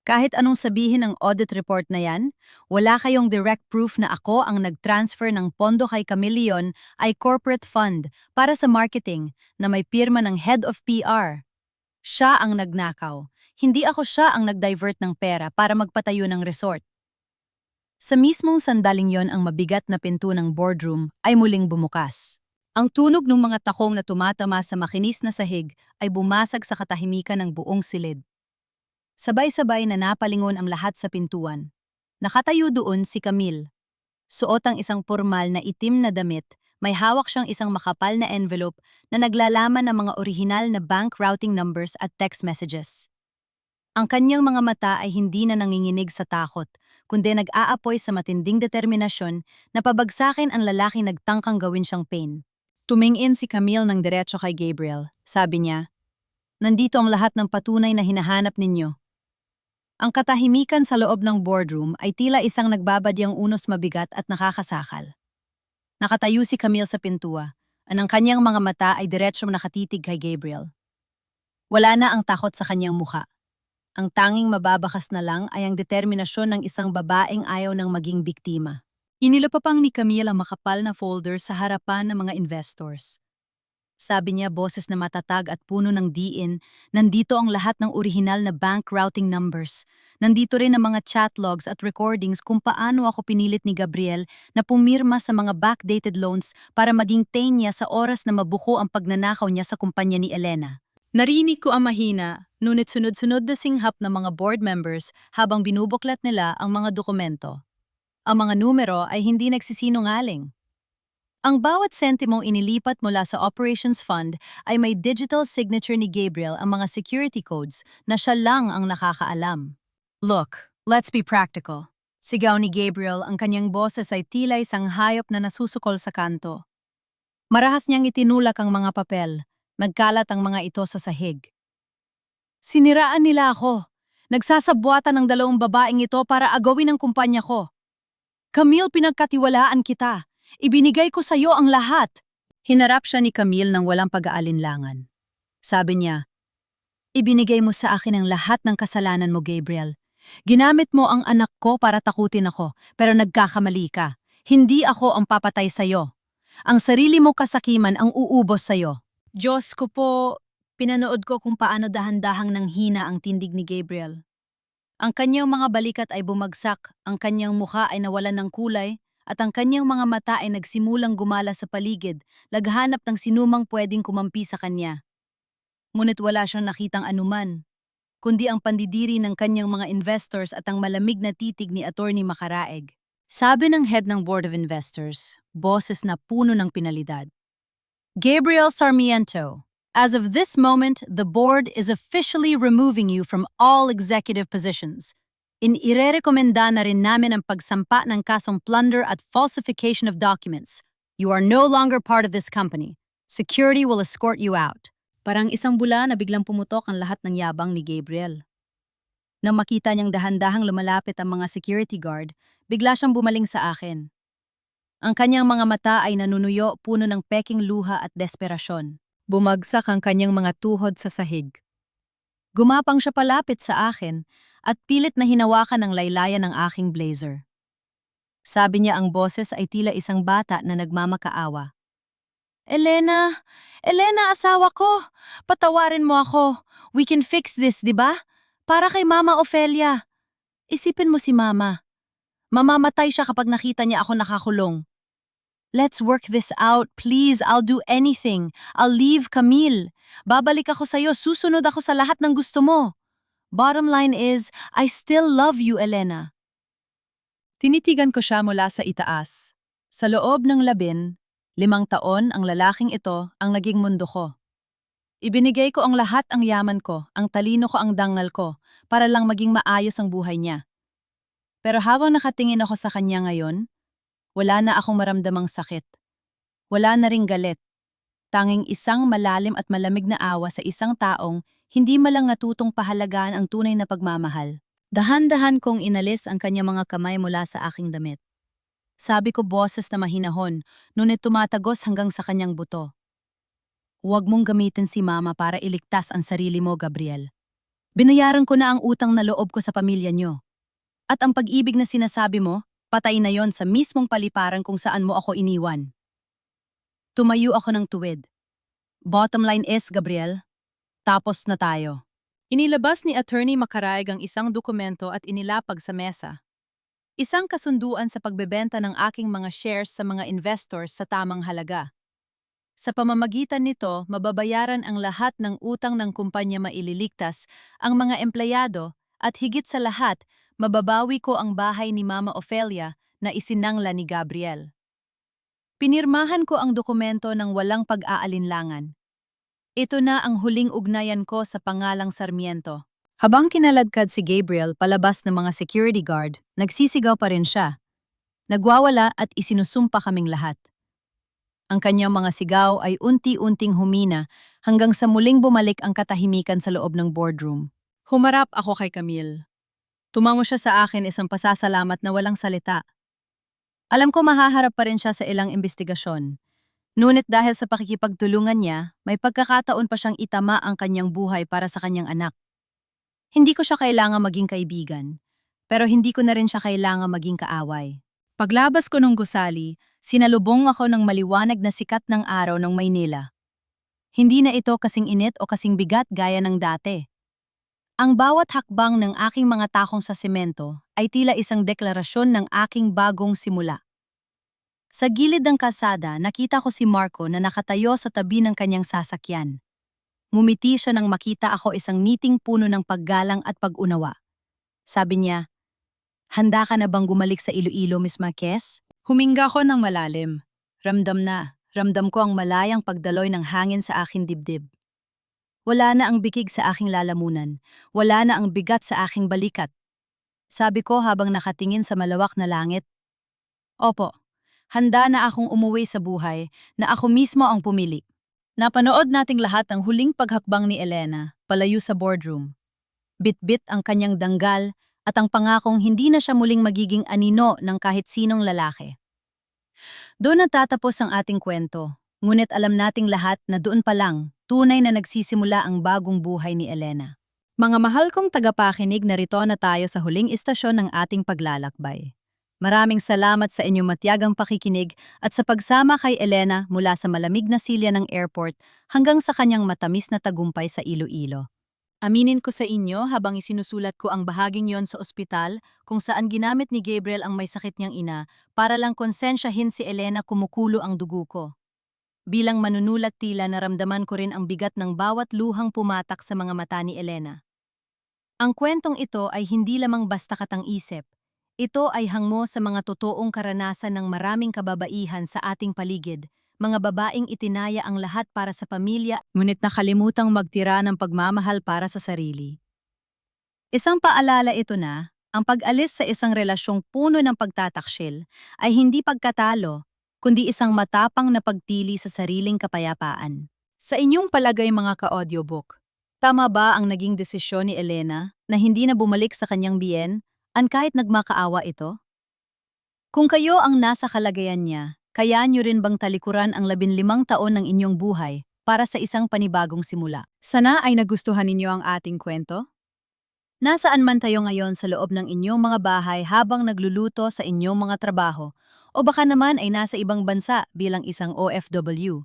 Kahit anong sabihin ng audit report na yan, wala kayong direct proof na ako ang nag-transfer ng pondo kay Camille ay corporate fund para sa marketing na may pirma ng head of PR. Siya ang nagnakaw. Hindi ako siya ang nag-divert ng pera para magpatayo ng resort. Sa mismong sandaling yon ang mabigat na pinto ng boardroom ay muling bumukas. Ang tunog ng mga takong na tumatama sa makinis na sahig ay bumasag sa katahimikan ng buong silid. Sabay-sabay na napalingon ang lahat sa pintuan. Nakatayo doon si Camille. Suot ang isang pormal na itim na damit, may hawak siyang isang makapal na envelope na naglalaman ng mga orihinal na bank routing numbers at text messages. Ang kanyang mga mata ay hindi na nanginginig sa takot, kundi nag-aapoy sa matinding determinasyon na pabagsakin ang lalaking nagtangkang gawin siyang pain. Tumingin si Camille ng diretso kay Gabriel. Sabi niya, "Nandito ang lahat ng patunay na hinahanap ninyo." Ang katahimikan sa loob ng boardroom ay tila isang nagbabadyang unos mabigat at nakakasakal. Nakatayo si Camille sa pintua, at ang kanyang mga mata ay diretsyong nakatitig kay Gabriel. Wala na ang takot sa kanyang mukha. Ang tanging mababakas na lang ay ang determinasyon ng isang babaeng ayaw ng maging biktima. Inilapapang ni Camille ang makapal na folder sa harapan ng mga investors. Sabi niya boses na matatag at puno ng diin, nandito ang lahat ng orihinal na bank routing numbers. Nandito rin ang mga chat logs at recordings kung paano ako pinilit ni Gabriel na pumirma sa mga backdated loans para maging tain niya sa oras na mabuko ang pagnanakaw niya sa kumpanya ni Elena. Narinig ko ang mahina, ngunit sunod-sunod na singhap ng mga board members habang binubuklat nila ang mga dokumento. Ang mga numero ay hindi nagsisinungaling. Ang bawat sentimong inilipat mula sa Operations Fund ay may digital signature ni Gabriel ang mga security codes na siya lang ang nakakaalam. Look, let's be practical. Sigaw ni Gabriel, ang kanyang boses ay tila isang hayop na nasusukol sa kanto. Marahas niyang itinulak ang mga papel, nagkalat ang mga ito sa sahig. Siniraan nila ako. Nagsasabwatan ng dalawang babaeng ito para agawin ang kumpanya ko. Camille, pinagkatiwalaan kita. Ibinigay ko sa iyo ang lahat. Hinarap siya ni Camille ng walang pag-aalinlangan. Sabi niya, "Ibinigay mo sa akin ang lahat ng kasalanan mo, Gabriel. Ginamit mo ang anak ko para takutin ako, pero nagkakamali ka. Hindi ako ang papatay sa iyo. Ang sarili mo kasakiman ang uubos sa iyo." Diyos ko po, pinanood ko kung paano dahan-dahang nanghina ang tindig ni Gabriel. Ang kanyang mga balikat ay bumagsak, ang kanyang mukha ay nawalan ng kulay, at ang kanyang mga mata ay nagsimulang gumala sa paligid, naghanap ng sinumang pwedeng kumampi sa kanya. Ngunit wala siyang nakitang anuman, kundi ang pandidiri ng kanyang mga investors at ang malamig na titig ni Attorney Macaraeg. Sabi ng head ng Board of Investors, boses na puno ng pinalidad, "Gabriel Sarmiento, as of this moment, the board is officially removing you from all executive positions. Irerekomenda na rin namin ang pagsampa ng kasong plunder at falsification of documents. You are no longer part of this company. Security will escort you out." Parang isang bula na biglang pumutok ang lahat ng yabang ni Gabriel. Nang makita niyang dahan-dahang lumalapit ang mga security guard, bigla siyang bumaling sa akin. Ang kanyang mga mata ay nanunuyo, puno ng peking luha at desperasyon. Bumagsak ang kanyang mga tuhod sa sahig. Gumapang siya palapit sa akin at pilit na hinawakan ang laylayan ng aking blazer. Sabi niya ang boses ay tila isang bata na nagmamakaawa. Elena! Elena, asawa ko! Patawarin mo ako! We can fix this, di ba? Para kay Mama Ofelia. Isipin mo si Mama. Mamamatay siya kapag nakita niya ako nakakulong. Let's work this out, please. I'll do anything. I'll leave Camille. Babalik ako sa'yo. Susunod ako sa lahat ng gusto mo. Bottom line is, I still love you, Elena. Tinitigan ko siya mula sa itaas. Sa loob ng 5 taon ang lalaking ito ang naging mundo ko. Ibinigay ko ang lahat ang yaman ko, ang talino ko ang dangal ko, para lang maging maayos ang buhay niya. Pero habang nakatingin ako sa kanya ngayon, wala na akong maramdamang sakit. Wala na ring galit. Tanging isang malalim at malamig na awa sa isang taong hindi malang natutong pahalagaan ang tunay na pagmamahal. Dahan-dahan kong inalis ang kanya mga kamay mula sa aking damit. Sabi ko boses na mahinahon, ngunit tumatagos hanggang sa kanyang buto. Huwag mong gamitin si Mama para iligtas ang sarili mo, Gabriel. Binayaran ko na ang utang na loob ko sa pamilya niyo. At ang pag-ibig na sinasabi mo, patay na yon sa mismong paliparan kung saan mo ako iniwan. Tumayo ako ng tuwid. Bottom line is, Gabriel, tapos na tayo. Inilabas ni Attorney Makaraig ang isang dokumento at inilapag sa mesa. Isang kasunduan sa pagbebenta ng aking mga shares sa mga investors sa tamang halaga. Sa pamamagitan nito, mababayaran ang lahat ng utang ng kumpanya maililigtas, ang mga empleyado, at higit sa lahat, mababawi ko ang bahay ni Mama Ofelia na isinangla ni Gabriel. Pinirmahan ko ang dokumento ng walang pag-aalinlangan. Ito na ang huling ugnayan ko sa pangalang Sarmiento. Habang kinaladkad si Gabriel palabas ng mga security guard, nagsisigaw pa rin siya. Nagwawala at isinusumpa kaming lahat. Ang kanyang mga sigaw ay unti-unting humina hanggang sa muling bumalik ang katahimikan sa loob ng boardroom. Humarap ako kay Camille. Tumango siya sa akin isang pasasalamat na walang salita. Alam ko mahaharap pa rin siya sa ilang investigasyon. Ngunit dahil sa pakikipagtulungan niya, may pagkakataon pa siyang itama ang kanyang buhay para sa kanyang anak. Hindi ko siya kailangan maging kaibigan, pero hindi ko na rin siya kailangan maging kaaway. Paglabas ko ng gusali, sinalubong ako ng maliwanag na sikat ng araw ng Maynila. Hindi na ito kasing init o kasing bigat gaya ng dati. Ang bawat hakbang ng aking mga takong sa semento ay tila isang deklarasyon ng aking bagong simula. Sa gilid ng kalsada, nakita ko si Marco na nakatayo sa tabi ng kanyang sasakyan. Ngumiti siya nang makita ako isang niting puno ng paggalang at pag-unawa. Sabi niya, "Handa ka na bang gumalik sa Iloilo, Miss Marquez?" Huminga ko ng malalim. Ramdam ko ang malayang pagdaloy ng hangin sa aking dibdib. Wala na ang bikig sa aking lalamunan. Wala na ang bigat sa aking balikat. Sabi ko habang nakatingin sa malawak na langit, "Opo. Handa na akong umuwi sa buhay na ako mismo ang pumili." Napanood nating lahat ang huling paghakbang ni Elena, palayo sa boardroom. Bit-bit ang kanyang danggal at ang pangakong hindi na siya muling magiging anino ng kahit sinong lalaki. Doon natatapos ang ating kwento, ngunit alam nating lahat na doon pa lang, tunay na nagsisimula ang bagong buhay ni Elena. Mga mahal kong tagapakinig, narito na tayo sa huling istasyon ng ating paglalakbay. Maraming salamat sa inyong matiyagang pakikinig at sa pagsama kay Elena mula sa malamig na silya ng airport hanggang sa kanyang matamis na tagumpay sa Iloilo. Aminin ko sa inyo habang isinusulat ko ang bahaging yon sa ospital kung saan ginamit ni Gabriel ang may sakit niyang ina para lang konsensyahin si Elena kumukulo ang dugo ko. Bilang manunulat tila naramdaman ko rin ang bigat ng bawat luhang pumatak sa mga mata ni Elena. Ang kwentong ito ay hindi lamang basta katang-isip. Ito ay hango sa mga totoong karanasan ng maraming kababaihan sa ating paligid, mga babaeng itinaya ang lahat para sa pamilya, ngunit nakalimutang magtira ng pagmamahal para sa sarili. Isang paalala ito na, ang pag-alis sa isang relasyong puno ng pagtataksil ay hindi pagkatalo, kundi isang matapang na pagtili sa sariling kapayapaan. Sa inyong palagay mga ka-audiobook, tama ba ang naging desisyon ni Elena na hindi na bumalik sa kanyang biyen kahit nagmakaawa ito? Kung kayo ang nasa kalagayan niya, kaya niyo rin bang talikuran ang 15 taon ng inyong buhay para sa isang panibagong simula? Sana ay nagustuhan ninyo ang ating kwento. Nasaan man tayo ngayon sa loob ng inyong mga bahay habang nagluluto sa inyong mga trabaho, o baka naman ay nasa ibang bansa bilang isang OFW.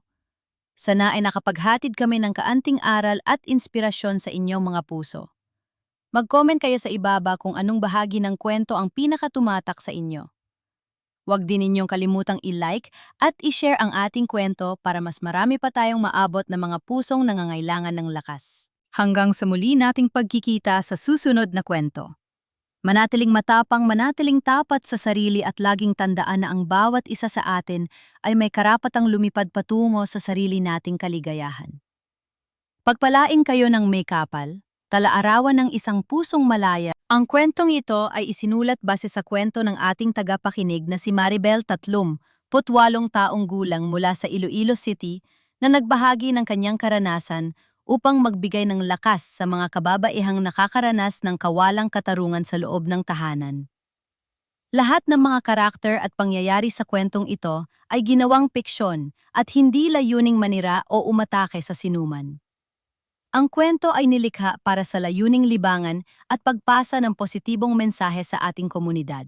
Sana ay nakapaghatid kami ng kaanting aral at inspirasyon sa inyong mga puso. Mag-comment kayo sa ibaba kung anong bahagi ng kwento ang pinakatumatak sa inyo. Huwag din ninyong kalimutang i-like at i-share ang ating kwento para mas marami pa tayong maabot na mga pusong nangangailangan ng lakas. Hanggang sa muli nating pagkikita sa susunod na kwento. Manatiling matapang, manatiling tapat sa sarili at laging tandaan na ang bawat isa sa atin ay may karapatang lumipad patungo sa sarili nating kaligayahan. Pagpalain kayo ng may kapal, talaarawan ng isang pusong malaya. Ang kwentong ito ay isinulat base sa kwento ng ating tagapakinig na si Maribel Tatlum, 48 taong gulang mula sa Iloilo City, na nagbahagi ng kanyang karanasan upang magbigay ng lakas sa mga kababaihang nakakaranas ng kawalang katarungan sa loob ng tahanan. Lahat ng mga karakter at pangyayari sa kwentong ito ay ginawang piksyon at hindi layuning manira o umatake sa sinuman. Ang kwento ay nilikha para sa layuning libangan at pagpasa ng positibong mensahe sa ating komunidad.